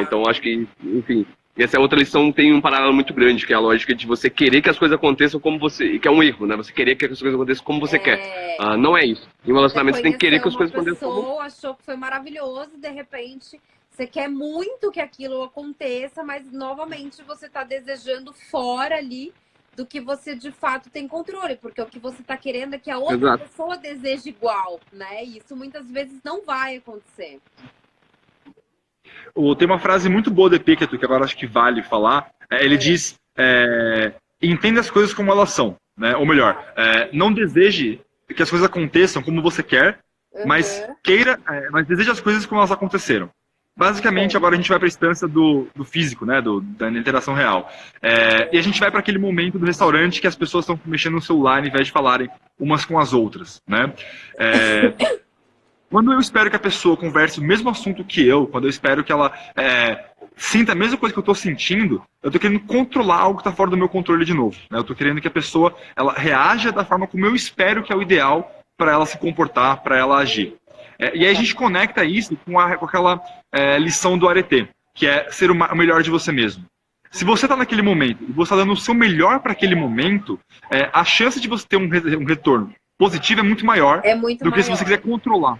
Então acho que, enfim, essa é outra lição, tem um paralelo muito grande, que é a lógica de você querer que as coisas aconteçam como você, que é um erro, né? Você querer que as coisas aconteçam como você quer. Não é isso. Em um relacionamento você tem que querer que as coisas aconteçam como... Uma pessoa achou que foi maravilhoso, de repente você quer muito que aquilo aconteça, mas novamente você está desejando fora ali do que você de fato tem controle, porque o que você está querendo é que a outra pessoa deseje igual, né? E isso muitas vezes não vai acontecer. Tem uma frase muito boa do Epicteto, que agora acho que vale falar. Ele diz, entenda as coisas como elas são, né? Ou melhor, não deseje que as coisas aconteçam como você quer, mas mas deseje as coisas como elas aconteceram. Basicamente, agora a gente vai para a instância do físico, né, da interação real. E a gente vai para aquele momento do restaurante que as pessoas estão mexendo no celular ao invés de falarem umas com as outras, né? Quando eu espero que a pessoa converse o mesmo assunto que eu, quando eu espero que ela sinta a mesma coisa que eu estou sentindo, eu estou querendo controlar algo que está fora do meu controle de novo, né? Eu estou querendo que a pessoa ela reaja da forma como eu espero que é o ideal para ela se comportar, para ela agir. E aí a gente conecta isso com aquela lição do Arete, que é ser o melhor de você mesmo. Se você está naquele momento e você está dando o seu melhor para aquele momento, a chance de você ter um retorno positivo é muito maior do que se você quiser controlar.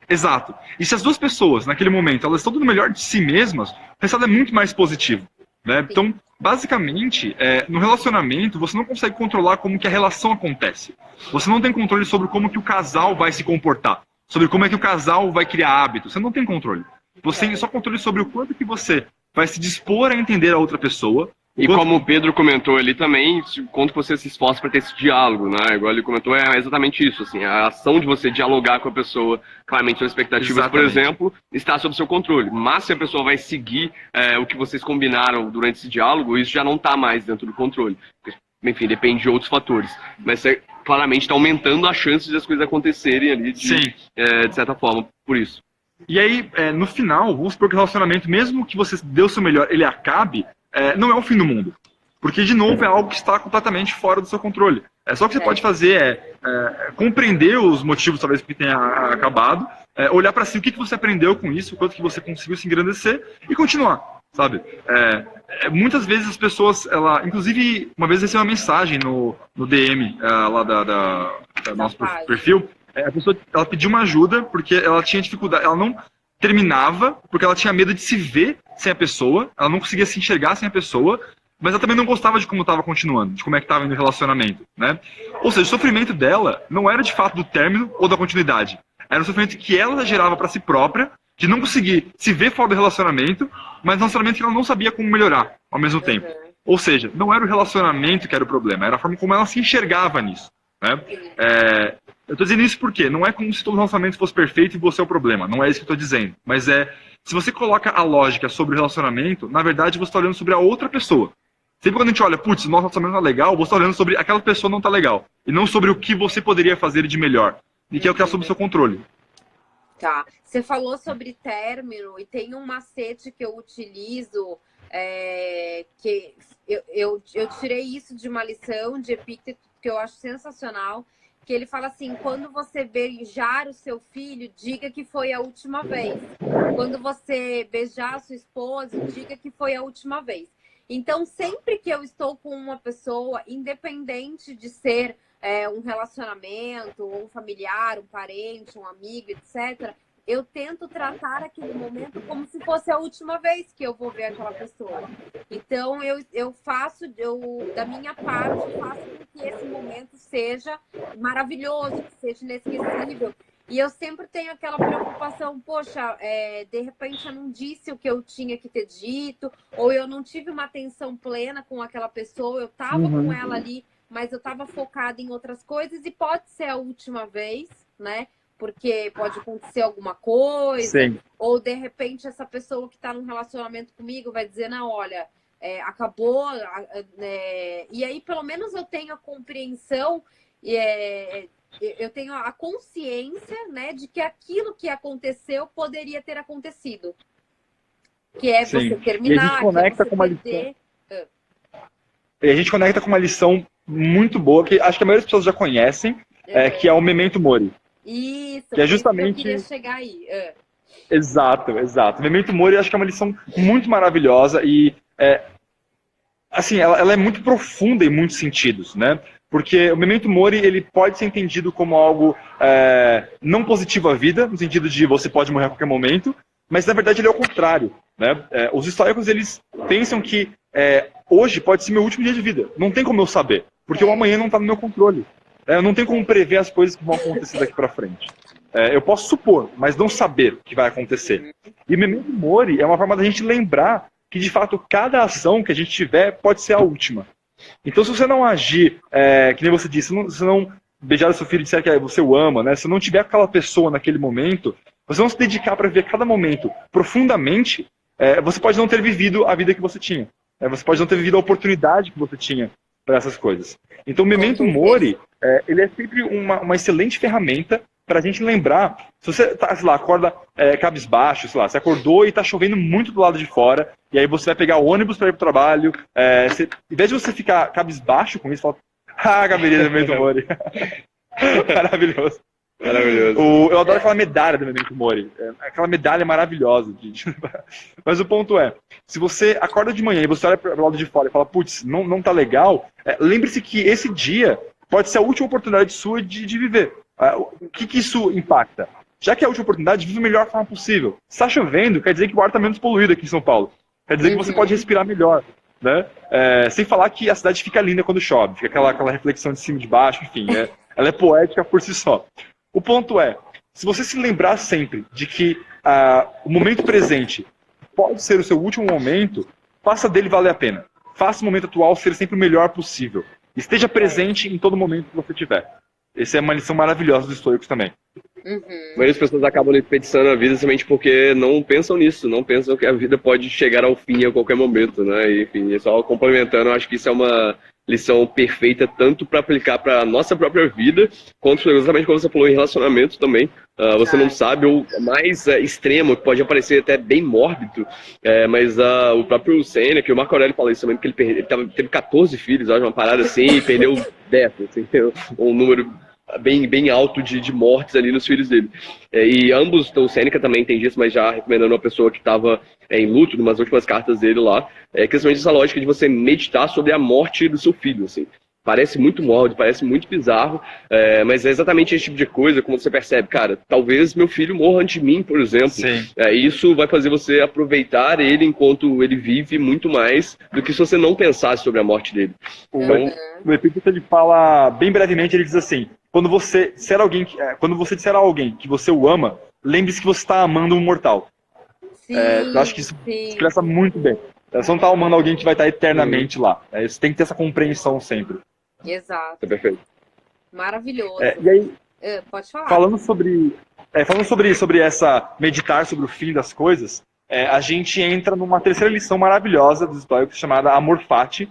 Exato. E se as duas pessoas, naquele momento, elas estão dando o melhor de si mesmas, o resultado é muito mais positivo. Né? Então, basicamente, no relacionamento, você não consegue controlar como que a relação acontece. Você não tem controle sobre como que o casal vai se comportar. Sobre como é que o casal vai criar hábitos. Você não tem controle. Você tem só controle sobre o quanto que você vai se dispor a entender a outra pessoa. E como o Pedro comentou ali também, quanto você se esforça para ter esse diálogo, né? Igual ele comentou, é exatamente isso, assim, a ação de você dialogar com a pessoa, claramente suas expectativas, por exemplo, está sob seu controle. Mas se a pessoa vai seguir o que vocês combinaram durante esse diálogo, isso já não está mais dentro do controle. Porque, enfim, depende de outros fatores. Mas você claramente está aumentando a chance das coisas acontecerem ali, de certa forma, por isso. E aí, no final, vamos supor que o relacionamento, mesmo que você dê o seu melhor, ele acabe, não é o fim do mundo. Porque, de novo, é algo que está completamente fora do seu controle. Só o que você pode fazer compreender os motivos, talvez, que tenha acabado, olhar para si o que você aprendeu com isso, o quanto que você conseguiu se engrandecer e continuar, sabe? Muitas vezes as pessoas, inclusive, uma vez eu recebi uma mensagem no DM lá da nosso perfil, a pessoa ela pediu uma ajuda porque ela tinha dificuldade, ela não terminava porque ela tinha medo de se ver sem a pessoa, ela não conseguia se enxergar sem a pessoa, mas ela também não gostava de como estava continuando, de como é que estava indo o relacionamento, né? Ou seja, o sofrimento dela não era de fato do término ou da continuidade, era um sofrimento que ela gerava para si própria, de não conseguir se ver fora do relacionamento, mas um relacionamento que ela não sabia como melhorar ao mesmo tempo. Ou seja, não era o relacionamento que era o problema, era a forma como ela se enxergava nisso, né? Eu estou dizendo isso porque não é como se todo relacionamento fosse perfeito e você é o problema. Não é isso que eu estou dizendo. Mas se você coloca a lógica sobre o relacionamento, na verdade você está olhando sobre a outra pessoa. Sempre quando a gente olha, putz, nosso relacionamento não é legal, você está olhando sobre aquela pessoa não está legal. E não sobre o que você poderia fazer de melhor. E que é o que está sob o seu controle. Tá. Você falou sobre término e tem um macete que eu utilizo, que eu tirei isso de uma lição de Epicteto que eu acho sensacional, que ele fala assim, quando você beijar o seu filho, diga que foi a última vez. Quando você beijar a sua esposa, diga que foi a última vez. Então, sempre que eu estou com uma pessoa, independente de ser um relacionamento, um familiar, um parente, um amigo, etc., eu tento tratar aquele momento como se fosse a última vez que eu vou ver aquela pessoa. Então, eu faço, da minha parte, faço com que esse momento seja maravilhoso, que seja inesquecível. E eu sempre tenho aquela preocupação, poxa, de repente eu não disse o que eu tinha que ter dito, ou eu não tive uma atenção plena com aquela pessoa, eu estava com ela ali, mas eu estava focada em outras coisas, e pode ser a última vez, né? Porque pode acontecer alguma coisa, Sim. ou de repente essa pessoa que está num relacionamento comigo vai dizer, não, olha, acabou, e aí pelo menos eu tenho a compreensão, eu tenho a consciência, né, de que aquilo que aconteceu poderia ter acontecido. Que é Sim. você terminar, E a gente conecta que é com você uma perder. E a gente conecta com uma lição muito boa, que acho que a maioria das pessoas já conhecem, que é o Memento Mori. Isso, que é justamente... que eu queria chegar aí. Exato. O Memento Mori acho que é uma lição muito maravilhosa e, assim, ela é muito profunda em muitos sentidos, né? Porque o Memento Mori, ele pode ser entendido como algo não positivo à vida, no sentido de você pode morrer a qualquer momento, mas na verdade ele é o contrário, né? Os estoicos, eles pensam que hoje pode ser meu último dia de vida, não tem como eu saber, porque o amanhã não está no meu controle. Eu não tenho como prever as coisas que vão acontecer daqui para frente. Eu posso supor, mas não saber o que vai acontecer. E Memento Mori é uma forma da gente lembrar que, de fato, cada ação que a gente tiver pode ser a última. Então, se você não agir, que nem você disse, se não beijar o seu filho e disser que você o ama, né? Se não tiver aquela pessoa naquele momento, você não se dedicar para viver cada momento profundamente, você pode não ter vivido a vida que você tinha. Você pode não ter vivido a oportunidade que você tinha para essas coisas. Então, o Memento Mori, ele é sempre uma excelente ferramenta para a gente lembrar. Se você sei lá, acorda cabisbaixo, sei lá, você acordou e está chovendo muito do lado de fora, e aí você vai pegar o ônibus para ir para o trabalho, em vez de você ficar cabisbaixo com isso, fala, Gabriel, Memento Mori. Maravilhoso. Eu adoro aquela medalha do Memento Mori. Aquela medalha maravilhosa. Mas o ponto é, se você acorda de manhã e você olha para o lado de fora e fala, putz, não tá legal, lembre-se que esse dia pode ser a última oportunidade sua de viver. O que isso impacta? Já que é a última oportunidade, vive da melhor forma possível. Se está chovendo, quer dizer que o ar está menos poluído aqui em São Paulo. Quer dizer que você pode respirar melhor. Né? Sem falar que a cidade fica linda quando chove. Fica aquela reflexão de cima e de baixo, enfim. Ela é poética por si só. O ponto é, se você se lembrar sempre de que o momento presente pode ser o seu último momento, faça dele valer a pena. Faça o momento atual ser sempre o melhor possível. Esteja presente em todo momento que você tiver. Essa é uma lição maravilhosa dos estoicos também. Muitas pessoas acabam desperdiçando a vida somente porque não pensam nisso, não pensam que a vida pode chegar ao fim a qualquer momento, né? E, enfim, só complementando, eu acho que isso é uma lição perfeita tanto para aplicar para a nossa própria vida, quanto exatamente como você falou em relacionamento também. Você não sabe, o mais extremo, que pode parecer até bem mórbido, mas o próprio Sêneca, que o Marco Aurélio fala isso também, porque ele teve 14 filhos, uma parada assim, e perdeu 10, assim, um número bem alto de mortes ali nos filhos dele. E ambos, então o Sêneca também tem disso, mas já recomendando uma pessoa que estava em luto, numas últimas cartas dele lá, que é justamente essa lógica de você meditar sobre a morte do seu filho, assim. Parece muito mórbido, parece muito bizarro, mas é exatamente esse tipo de coisa, como você percebe, cara, talvez meu filho morra antes de mim, por exemplo. Isso vai fazer você aproveitar ele enquanto ele vive muito mais do que se você não pensasse sobre a morte dele. Então, o Epíteto, ele fala, bem brevemente, ele diz assim, quando você disser a alguém que você o ama, lembre-se que você está amando um mortal. Eu acho que isso expressa muito bem. Você não está amando alguém que vai estar eternamente lá. Você tem que ter essa compreensão sempre. Exato. É perfeito. Maravilhoso. E aí, pode falar. Falando sobre essa meditar sobre o fim das coisas, a gente entra numa terceira lição maravilhosa dos estoicos, chamada Amor Fati.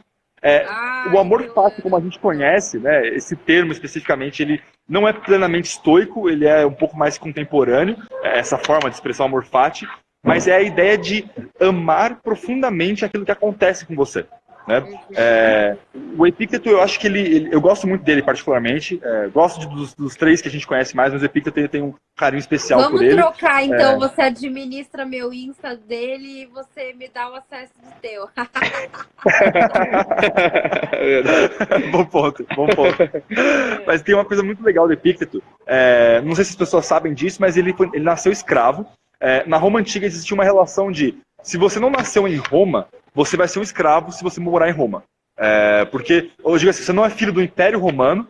O Amor Fati, como a gente conhece, né, esse termo especificamente, ele não é plenamente estoico, ele é um pouco mais contemporâneo, essa forma de expressar o Amor Fati, mas é a ideia de amar profundamente aquilo que acontece com você. né? O Epícteto, eu acho que eu gosto muito dele particularmente, gosto dos três que a gente conhece mais, mas o Epícteto tem um carinho especial por ele. Vamos trocar, então, você administra meu Insta dele e você me dá o acesso do teu. Bom ponto, bom ponto. Mas tem uma coisa muito legal do Epícteto, não sei se as pessoas sabem disso, mas ele nasceu escravo. Na Roma Antiga existia uma relação de, se você não nasceu em Roma, você vai ser um escravo se você morar em Roma. Porque, eu digo assim, você não é filho do Império Romano,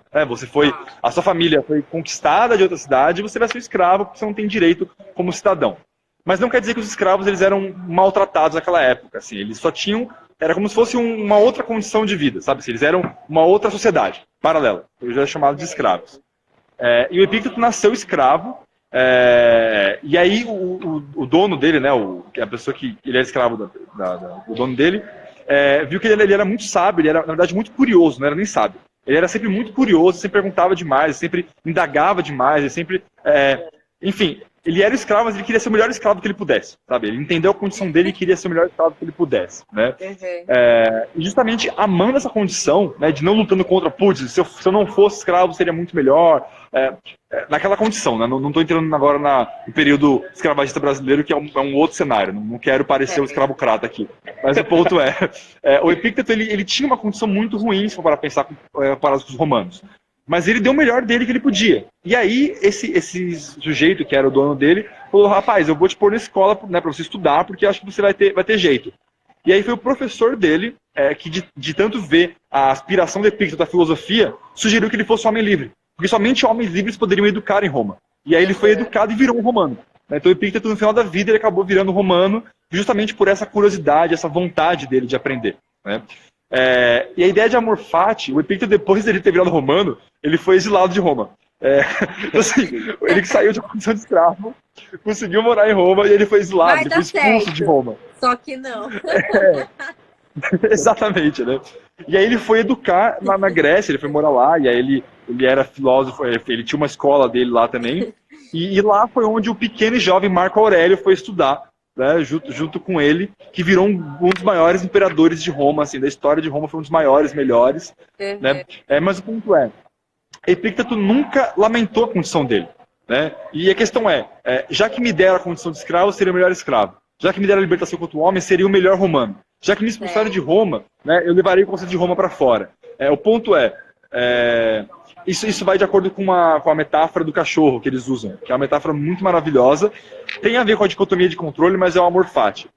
a sua família foi conquistada de outra cidade, você vai ser um escravo porque você não tem direito como cidadão. Mas não quer dizer que os escravos eles eram maltratados naquela época, assim, eles só tinham, era como se fosse uma outra condição de vida, sabe? Eles eram uma outra sociedade paralela, eles eram chamados de escravos. E o Epícteto nasceu escravo, e aí o dono dele, né, a pessoa que ele era escravo do dono dele, viu que ele era muito sábio, ele era, na verdade, muito curioso, não era nem sábio. Ele era sempre muito curioso, sempre perguntava demais, sempre indagava demais, ele sempre... enfim, ele era escravo, mas ele queria ser o melhor escravo que ele pudesse, sabe? Ele entendeu a condição dele e queria ser o melhor escravo que ele pudesse, né? E justamente amando essa condição, né, de não lutando contra, putz, se eu não fosse escravo seria muito melhor, naquela condição, né? Não estou entrando agora no período escravagista brasileiro, que é um outro cenário, não quero parecer um escravocrata aqui, mas o ponto o Epícteto ele tinha uma condição muito ruim, se for para pensar para os romanos. Mas ele deu o melhor dele que ele podia. E aí, esse sujeito, que era o dono dele, falou, rapaz, eu vou te pôr na escola, né, para você estudar, porque acho que você vai ter jeito. E aí foi o professor dele, que de tanto ver a aspiração do Epícteto da filosofia, sugeriu que ele fosse um homem livre. Porque somente homens livres poderiam educar em Roma. E aí ele foi educado e virou um romano. Então o Epícteto, no final da vida, ele acabou virando romano, justamente por essa curiosidade, essa vontade dele de aprender, né? E a ideia de amor fati, o Epícteto, depois dele ter virado romano, ele foi exilado de Roma. Então, assim, ele que saiu de uma condição de escravo, conseguiu morar em Roma e ele foi exilado, ele foi expulso de Roma. Só que não. Exatamente, né? E aí ele foi educar na Grécia, ele foi morar lá, e aí ele era filósofo, ele tinha uma escola dele lá também, e lá foi onde o pequeno e jovem Marco Aurélio foi estudar, né, junto com ele, que virou um dos maiores imperadores de Roma, assim, da história de Roma, foi um dos maiores, melhores. Né? Mas o ponto Epícteto nunca lamentou a condição dele. Né? E a questão já que me deram a condição de escravo, seria o melhor escravo. Já que me deram a libertação contra o homem, seria o melhor romano. Já que me expulsaram de Roma, né, eu levarei o conceito de Roma para fora. O ponto isso vai de acordo com a metáfora do cachorro que eles usam, que é uma metáfora muito maravilhosa. Tem a ver com a dicotomia de controle, mas é o amor fati.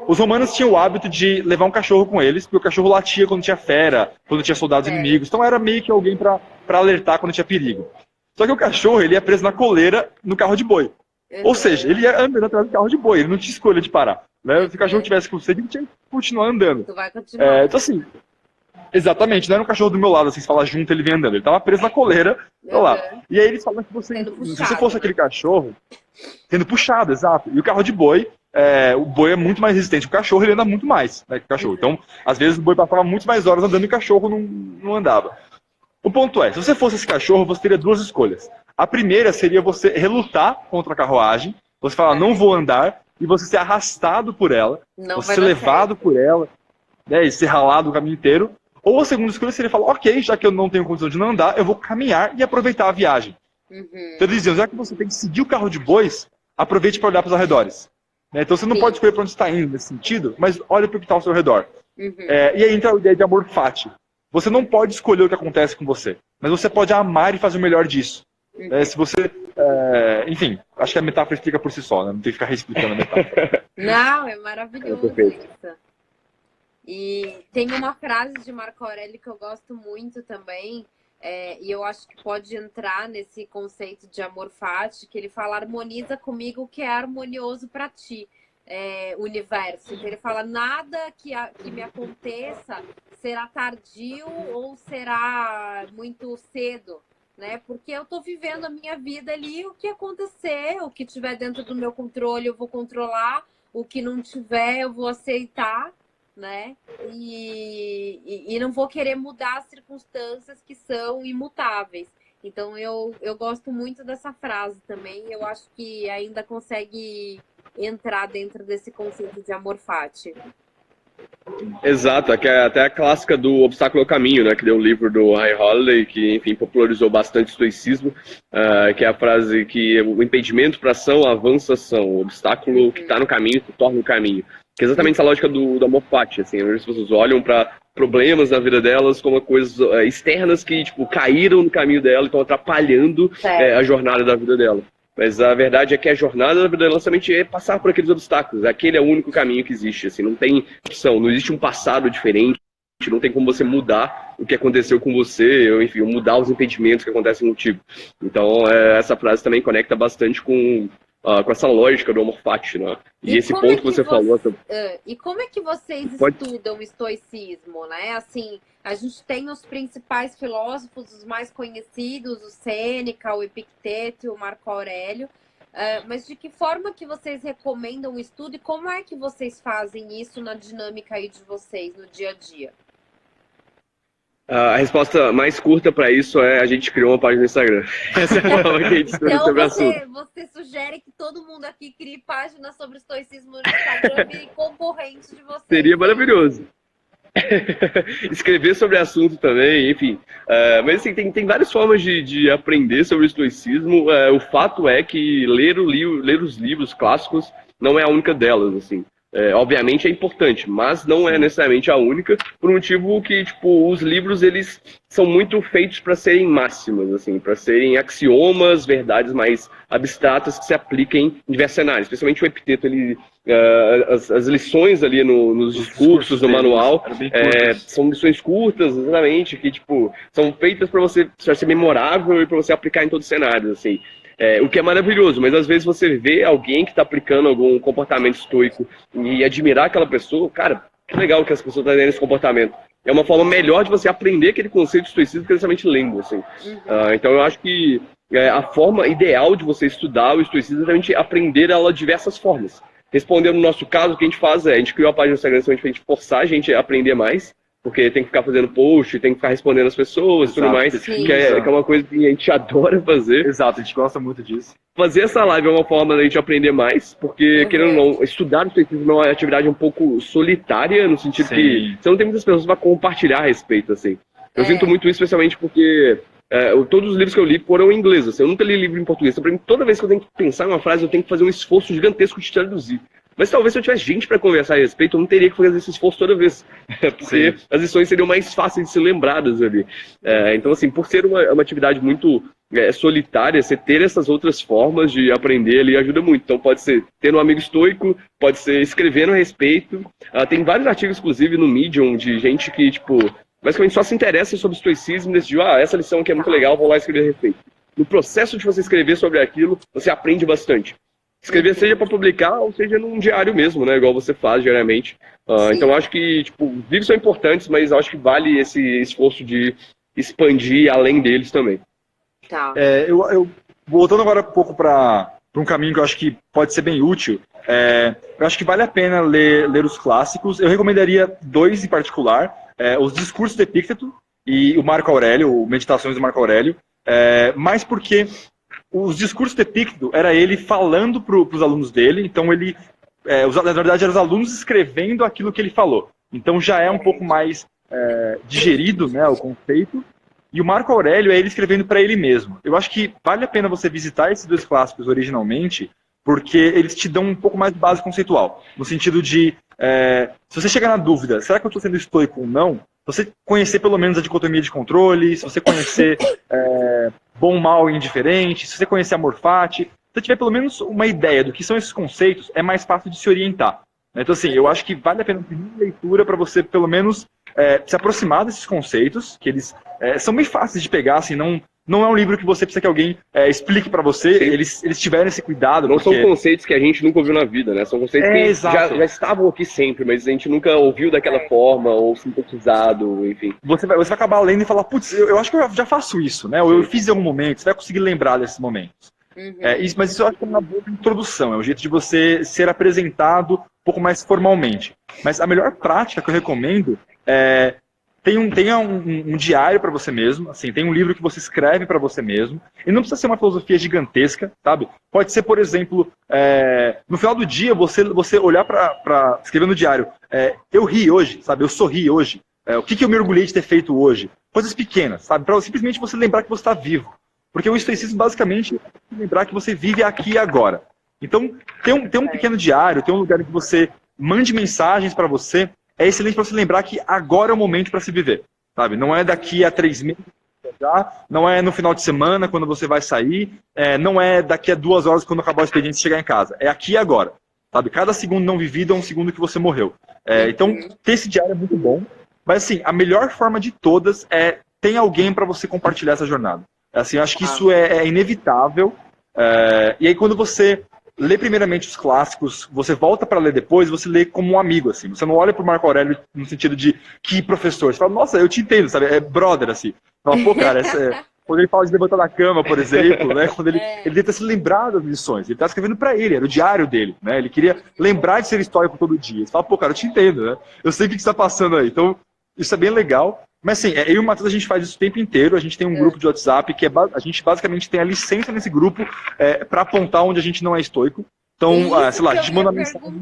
Os romanos tinham o hábito de levar um cachorro com eles, porque o cachorro latia quando tinha fera, quando tinha soldados inimigos. Então era meio que alguém para alertar quando tinha perigo. Só que o cachorro ele ia preso na coleira no carro de boi. Ou seja, ele ia andando atrás do carro de boi, ele não tinha escolha de parar. Né? Se o cachorro tivesse com sede, ele tinha que continuar andando. Tu vai continuar. Então assim, exatamente, não era um cachorro do meu lado, assim, se falar junto, ele vem andando. Ele tava preso na coleira, lá. E aí eles falam que se você fosse aquele cachorro, sendo puxado, exato. E o carro de boi, o boi é muito mais resistente. O cachorro, ele anda muito mais, né, que o cachorro. Então, às vezes, o boi passava muito mais horas andando e o cachorro não andava. O ponto se você fosse esse cachorro, você teria duas escolhas. A primeira seria você relutar contra a carruagem, você falar, não vou andar, e você ser arrastado por ela, você ser levado por ela, né, e ser ralado o caminho inteiro. Ou a segunda escolha seria falar, ok, já que eu não tenho condição de não andar, eu vou caminhar e aproveitar a viagem. Então eles diziam, já que você tem que seguir o carro de bois, aproveite para olhar para os arredores. Né? Então você não pode escolher para onde está indo nesse sentido, mas olha para o que está ao seu redor. E aí entra a ideia de amor fati. Você não pode escolher o que acontece com você, mas você pode amar e fazer o melhor disso. Se você... enfim, acho que a metáfora explica por si só, né? Não tem que ficar reexplicando a metáfora. Não, é maravilhoso isso. E tem uma frase de Marco Aurélio que eu gosto muito também, e eu acho que pode entrar nesse conceito de amor fati, que ele fala, harmoniza comigo o que é harmonioso para ti, universo. Então ele fala, nada que me aconteça será tardio ou será muito cedo, né? Porque eu tô vivendo a minha vida ali, o que acontecer, o que tiver dentro do meu controle eu vou controlar, o que não tiver eu vou aceitar, né? E não vou querer mudar as circunstâncias que são imutáveis. Então eu gosto muito dessa frase também. Eu acho que ainda consegue entrar dentro desse conceito de amor fati. Exato, até a clássica do Obstáculo ao Caminho, né, que deu o livro do Ryan Holiday, que, enfim, popularizou bastante o estoicismo, que é a frase que o impedimento para ação avança ação, o obstáculo que está no caminho se torna um caminho. Que é exatamente essa lógica do amor fati, assim, as pessoas olham para problemas na vida delas como coisas externas que, tipo, caíram no caminho dela e estão atrapalhando a jornada da vida dela. Mas a verdade é que a jornada da vida dela somente é passar por aqueles obstáculos. Aquele é o único caminho que existe, assim, não tem opção, não existe um passado diferente, não tem como você mudar o que aconteceu com você, ou, enfim, mudar os impedimentos que acontecem contigo. Então, essa frase também conecta bastante com essa lógica do amor fati, né? E esse ponto que você falou... E como é que vocês estudam o estoicismo, né? Assim, a gente tem os principais filósofos, os mais conhecidos, o Sêneca, o Epicteto, o Marco Aurélio, mas de que forma que vocês recomendam o estudo e como é que vocês fazem isso na dinâmica aí de vocês, no dia a dia? A resposta mais curta para isso é a gente criou uma página no Instagram. Essa é a forma que a gente estuda sobre o assunto. Você sugere que todo mundo aqui crie página sobre estoicismo no Instagram e concorrente de vocês. Seria maravilhoso. Escrever sobre o assunto também, enfim. Mas assim, tem várias formas de aprender sobre o estoicismo. O fato é que ler os livros clássicos não é a única delas, assim. Obviamente é importante, mas não é necessariamente a única, por um motivo que, tipo, os livros, eles são muito feitos para serem máximas, assim, para serem axiomas, verdades mais abstratas que se apliquem em diversos cenários. Especialmente o Epicteto, as lições ali nos discursos, no manual, são lições curtas, exatamente, que, tipo, são feitas para você ser memorável e para você aplicar em todos os cenários, assim. O que é maravilhoso, mas às vezes você vê alguém que está aplicando algum comportamento estoico e admirar aquela pessoa, cara, que legal que as pessoas estão tendo esse comportamento. É uma forma melhor de você aprender aquele conceito de estoicismo que é somente lendo, assim. Então eu acho que a forma ideal de você estudar o estoicismo é realmente aprender ela de diversas formas. Respondendo no nosso caso, o que a gente faz a gente criou a página do Instagram para a gente forçar a gente a aprender mais, porque tem que ficar fazendo post, tem que ficar respondendo as pessoas e tudo mais, que é uma coisa que a gente adora fazer. Exato, a gente gosta muito disso. Fazer essa live é uma forma da gente aprender mais, porque, querendo ou não, estudar o estoicismo é uma atividade um pouco solitária, no sentido que você não tem muitas pessoas para compartilhar a respeito, assim. Eu sinto muito isso, especialmente porque todos os livros que eu li foram em inglês, assim, eu nunca li livro em português. Então, toda vez que eu tenho que pensar em uma frase, eu tenho que fazer um esforço gigantesco de traduzir. Mas talvez se eu tivesse gente para conversar a respeito, eu não teria que fazer esse esforço toda vez. Porque as lições seriam mais fáceis de ser lembradas ali. Então, assim, por ser uma atividade muito solitária, você ter essas outras formas de aprender ali ajuda muito. Então, pode ser ter um amigo estoico, pode ser escrevendo a respeito. Tem vários artigos, inclusive, no Medium, de gente que, tipo, basicamente só se interessa sobre estoicismo e decidiu, essa lição aqui é muito legal, vou lá escrever a respeito. No processo de você escrever sobre aquilo, você aprende bastante. Escrever seja para publicar ou seja num diário mesmo, né? Igual você faz diariamente. Então acho que, tipo, os livros são importantes, mas acho que vale esse esforço de expandir além deles também. Tá. Eu voltando agora um pouco para um caminho que eu acho que pode ser bem útil, eu acho que vale a pena ler os clássicos. Eu recomendaria dois em particular, os discursos de Epicteto e o Marco Aurélio, o Meditações do Marco Aurélio, mais porque os discursos de Epicteto era ele falando para os alunos dele, então ele, na verdade, eram os alunos escrevendo aquilo que ele falou. Então já é um pouco mais digerido, né, o conceito. E o Marco Aurélio é ele escrevendo para ele mesmo. Eu acho que vale a pena você visitar esses dois clássicos originalmente, porque eles te dão um pouco mais de base conceitual. No sentido de, se você chegar na dúvida, será que eu estou sendo estoico ou não? Se você conhecer pelo menos a dicotomia de controle, se você conhecer bom, mal e indiferente, se você conhecer amor fati, se você tiver pelo menos uma ideia do que são esses conceitos, é mais fácil de se orientar. Então, assim, eu acho que vale a pena uma leitura para você, pelo menos, se aproximar desses conceitos, que eles são bem fáceis de pegar, assim, não é um livro que você precisa que alguém explique para você, eles tiveram esse cuidado. Não são conceitos que a gente nunca ouviu na vida, né? São conceitos que já estavam aqui sempre, mas a gente nunca ouviu daquela forma, ou sintetizado, enfim. Você vai acabar lendo e falar, putz, eu acho que eu já faço isso, né? Ou eu fiz em algum momento, você vai conseguir lembrar desses momentos. Mas isso eu acho que é uma boa introdução, é um jeito de você ser apresentado um pouco mais formalmente. Mas a melhor prática que eu recomendo é tenha um diário para você mesmo, assim, tem um livro que você escreve para você mesmo, e não precisa ser uma filosofia gigantesca, sabe? Pode ser, por exemplo, no final do dia, você olhar para escrever no diário, eu ri hoje, sabe? Eu sorri hoje. O que eu me orgulhei de ter feito hoje? Coisas pequenas, sabe? Para simplesmente você lembrar que você está vivo. Porque o estoicismo, basicamente, é lembrar que você vive aqui e agora. Então, ter um pequeno diário, ter um lugar em que você mande mensagens para você, é excelente para você lembrar que agora é o momento para se viver, sabe? Não é daqui a 3 meses, não é no final de semana, quando você vai sair, não é daqui a 2 horas, quando acabar o expediente e chegar em casa. É aqui e agora, sabe? Cada segundo não vivido é um segundo que você morreu. Então, ter esse diário é muito bom. Mas, assim, a melhor forma de todas é ter alguém para você compartilhar essa jornada. Assim, eu acho que isso é inevitável. E aí, quando você lê primeiramente os clássicos, você volta para ler depois, você lê como um amigo, assim. Você não olha para o Marco Aurélio no sentido de que professor. Você fala, nossa, eu te entendo, sabe? É brother, assim. Fala, pô, cara, quando ele fala de levantar da cama, por exemplo, né? Quando ele tenta se lembrar das lições. Ele está escrevendo para ele, era o diário dele, né? Ele queria lembrar de ser histórico todo dia. Você fala, pô, cara, eu te entendo, né? Eu sei o que está passando aí. Então, isso é bem legal. Mas assim, eu e o Matheus, a gente faz isso o tempo inteiro. A gente tem um grupo de WhatsApp que a gente basicamente tem a licença nesse grupo para apontar onde a gente não é estoico. Então, sei lá, a gente manda mensagem.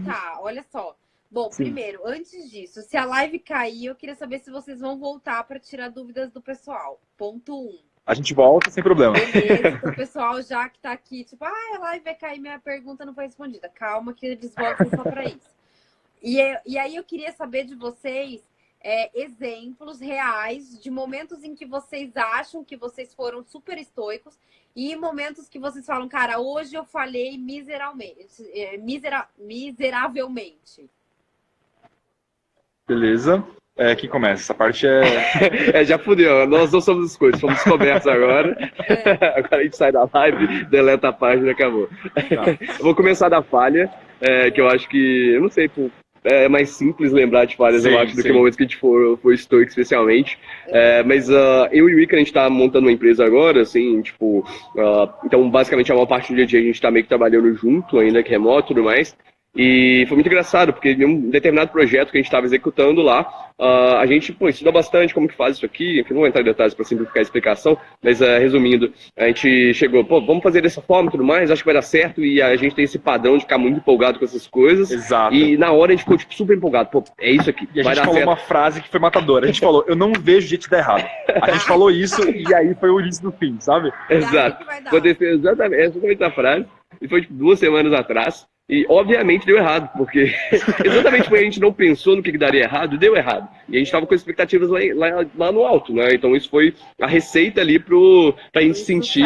Olha só. Bom, Sim. Primeiro, antes disso, se a live cair, eu queria saber se vocês vão voltar para tirar dúvidas do pessoal. Ponto 1. A gente volta sem problema. Beleza, o pessoal já que tá aqui, tipo, a live vai cair, minha pergunta não foi respondida. Calma que eles voltam só para isso. E aí eu queria saber de vocês exemplos reais de momentos em que vocês acham que vocês foram super estoicos e momentos que vocês falam, cara, hoje eu falhei miseravelmente. Beleza. Quem começa? Essa parte já fudeu. Nós não somos escolhidos, fomos descobertos agora. Agora a gente sai da live, deleta a página e acabou. Eu vou começar da falha, que eu acho que, eu não sei, é mais simples lembrar de falhas, eu acho, do que momentos que a gente foi estoico, especialmente. Mas eu e o Icaro, a gente tá montando uma empresa agora, assim, tipo... então, basicamente, a maior parte do dia a dia a gente tá meio que trabalhando junto, ainda que remoto e tudo mais. E foi muito engraçado, porque em um determinado projeto que a gente estava executando lá, a gente estuda bastante como que faz isso aqui, enfim, não vou entrar em detalhes para simplificar a explicação, mas resumindo, a gente chegou, vamos fazer dessa forma e tudo mais, acho que vai dar certo, e a gente tem esse padrão de ficar muito empolgado com essas coisas. Exato. E na hora a gente ficou super empolgado, é isso aqui, e a vai gente dar falou certo. uma frase que foi matadora, a gente falou, eu não vejo jeito de dar errado. A gente falou isso e aí foi o início do fim, sabe? Exato, exatamente a frase, e foi 2 semanas atrás. E, obviamente, deu errado, porque exatamente porque a gente não pensou no que daria errado, deu errado. E a gente estava com expectativas lá no alto, né? Então, isso foi a receita ali pra a gente se sentir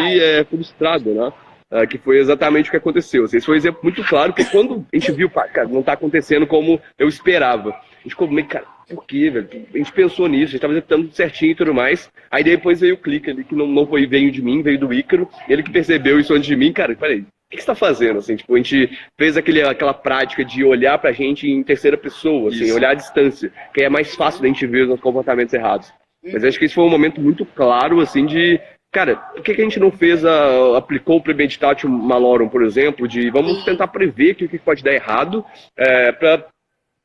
frustrado, né? Que foi exatamente o que aconteceu. Esse foi um exemplo muito claro, porque quando a gente viu, cara, não tá acontecendo como eu esperava. A gente ficou meio, cara, por quê, velho? A gente pensou nisso, a gente estava executando tudo certinho e tudo mais. Aí depois veio o clique ali, que não veio de mim, veio do Icaro. Ele que percebeu isso antes de mim, cara, peraí. O que você está fazendo? Assim, tipo, a gente fez aquela prática de olhar pra gente em terceira pessoa, assim, olhar à distância, que é mais fácil da gente ver os nossos comportamentos errados. Mas acho que esse foi um momento muito claro, assim, de, cara, por que a gente não aplicou o Premeditatio Malorum, por exemplo, de vamos tentar prever o que pode dar errado, para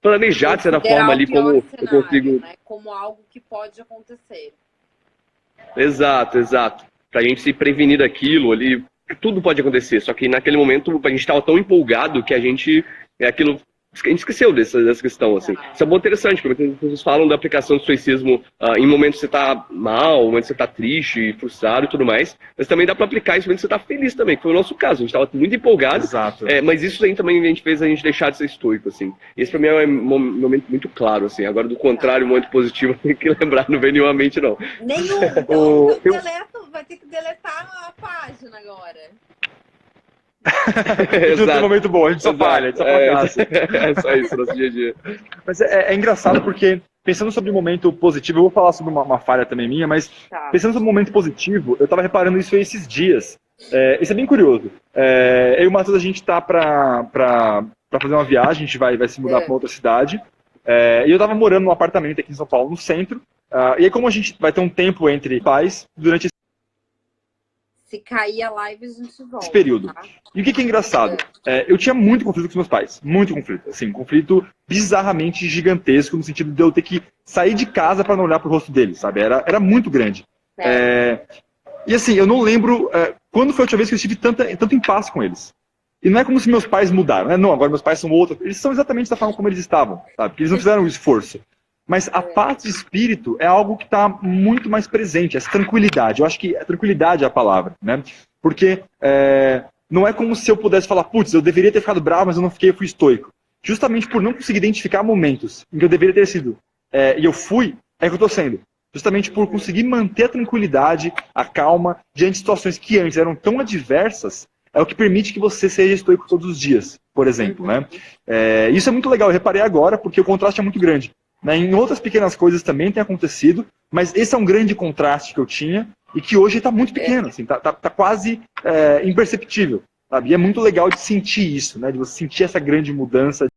planejar, de certa forma, ali como cenário, eu consigo... Né? Como algo que pode acontecer. Exato. Pra gente se prevenir daquilo ali... Tudo pode acontecer, só que naquele momento a gente estava tão empolgado que a gente esqueceu dessa questão, assim. Isso é muito interessante, porque vocês falam da aplicação do estoicismo em momentos que você está mal, momentos que você está triste, frustrado e tudo mais, mas também dá para aplicar isso em momentos que você está feliz também, que foi o nosso caso. A gente estava muito empolgado, mas isso aí também fez a gente deixar de ser estoico, assim. Esse para mim é um momento muito claro, assim. Agora, do contrário, um momento positivo, tem que lembrar, não vem nenhumamente, não. Nenhum, então vai ter que deletar a página agora. Não tem momento bom, a gente só falha, a gente só fracassa. É só isso, nosso dia a dia. Mas é engraçado porque, pensando sobre o momento positivo, eu vou falar sobre uma falha também minha, mas pensando sobre o momento positivo, eu tava reparando isso esses dias. Isso é bem curioso. Eu e o Matheus, a gente tá pra fazer uma viagem, a gente vai se mudar pra outra cidade. E eu tava morando num apartamento aqui em São Paulo, no centro. E aí, como a gente vai ter um tempo entre pais, durante Se cair a live, a gente volta. Esse período. Tá? E o que é engraçado? Eu tinha muito conflito com os meus pais. Muito conflito. Assim, um conflito bizarramente gigantesco, no sentido de eu ter que sair de casa para não olhar pro rosto deles, sabe? Era muito grande. E assim, eu não lembro quando foi a última vez que eu estive tanto em paz com eles. E não é como se meus pais mudaram, né? Não, agora meus pais são outros. Eles são exatamente da forma como eles estavam, sabe? Porque eles não fizeram um esforço. Mas a paz de espírito é algo que está muito mais presente, essa tranquilidade. Eu acho que a tranquilidade é a palavra, né? Porque não é como se eu pudesse falar, putz, eu deveria ter ficado bravo, mas eu não fiquei, eu fui estoico. Justamente por não conseguir identificar momentos em que eu deveria ter sido. E eu fui, é que eu estou sendo. Justamente por conseguir manter a tranquilidade, a calma, diante de situações que antes eram tão adversas, é o que permite que você seja estoico todos os dias, por exemplo, né? Isso é muito legal, eu reparei agora, porque o contraste é muito grande. Em outras pequenas coisas também tem acontecido, mas esse é um grande contraste que eu tinha e que hoje está muito pequeno, assim, tá quase imperceptível, sabe? E é muito legal de sentir isso, né? De você sentir essa grande mudança.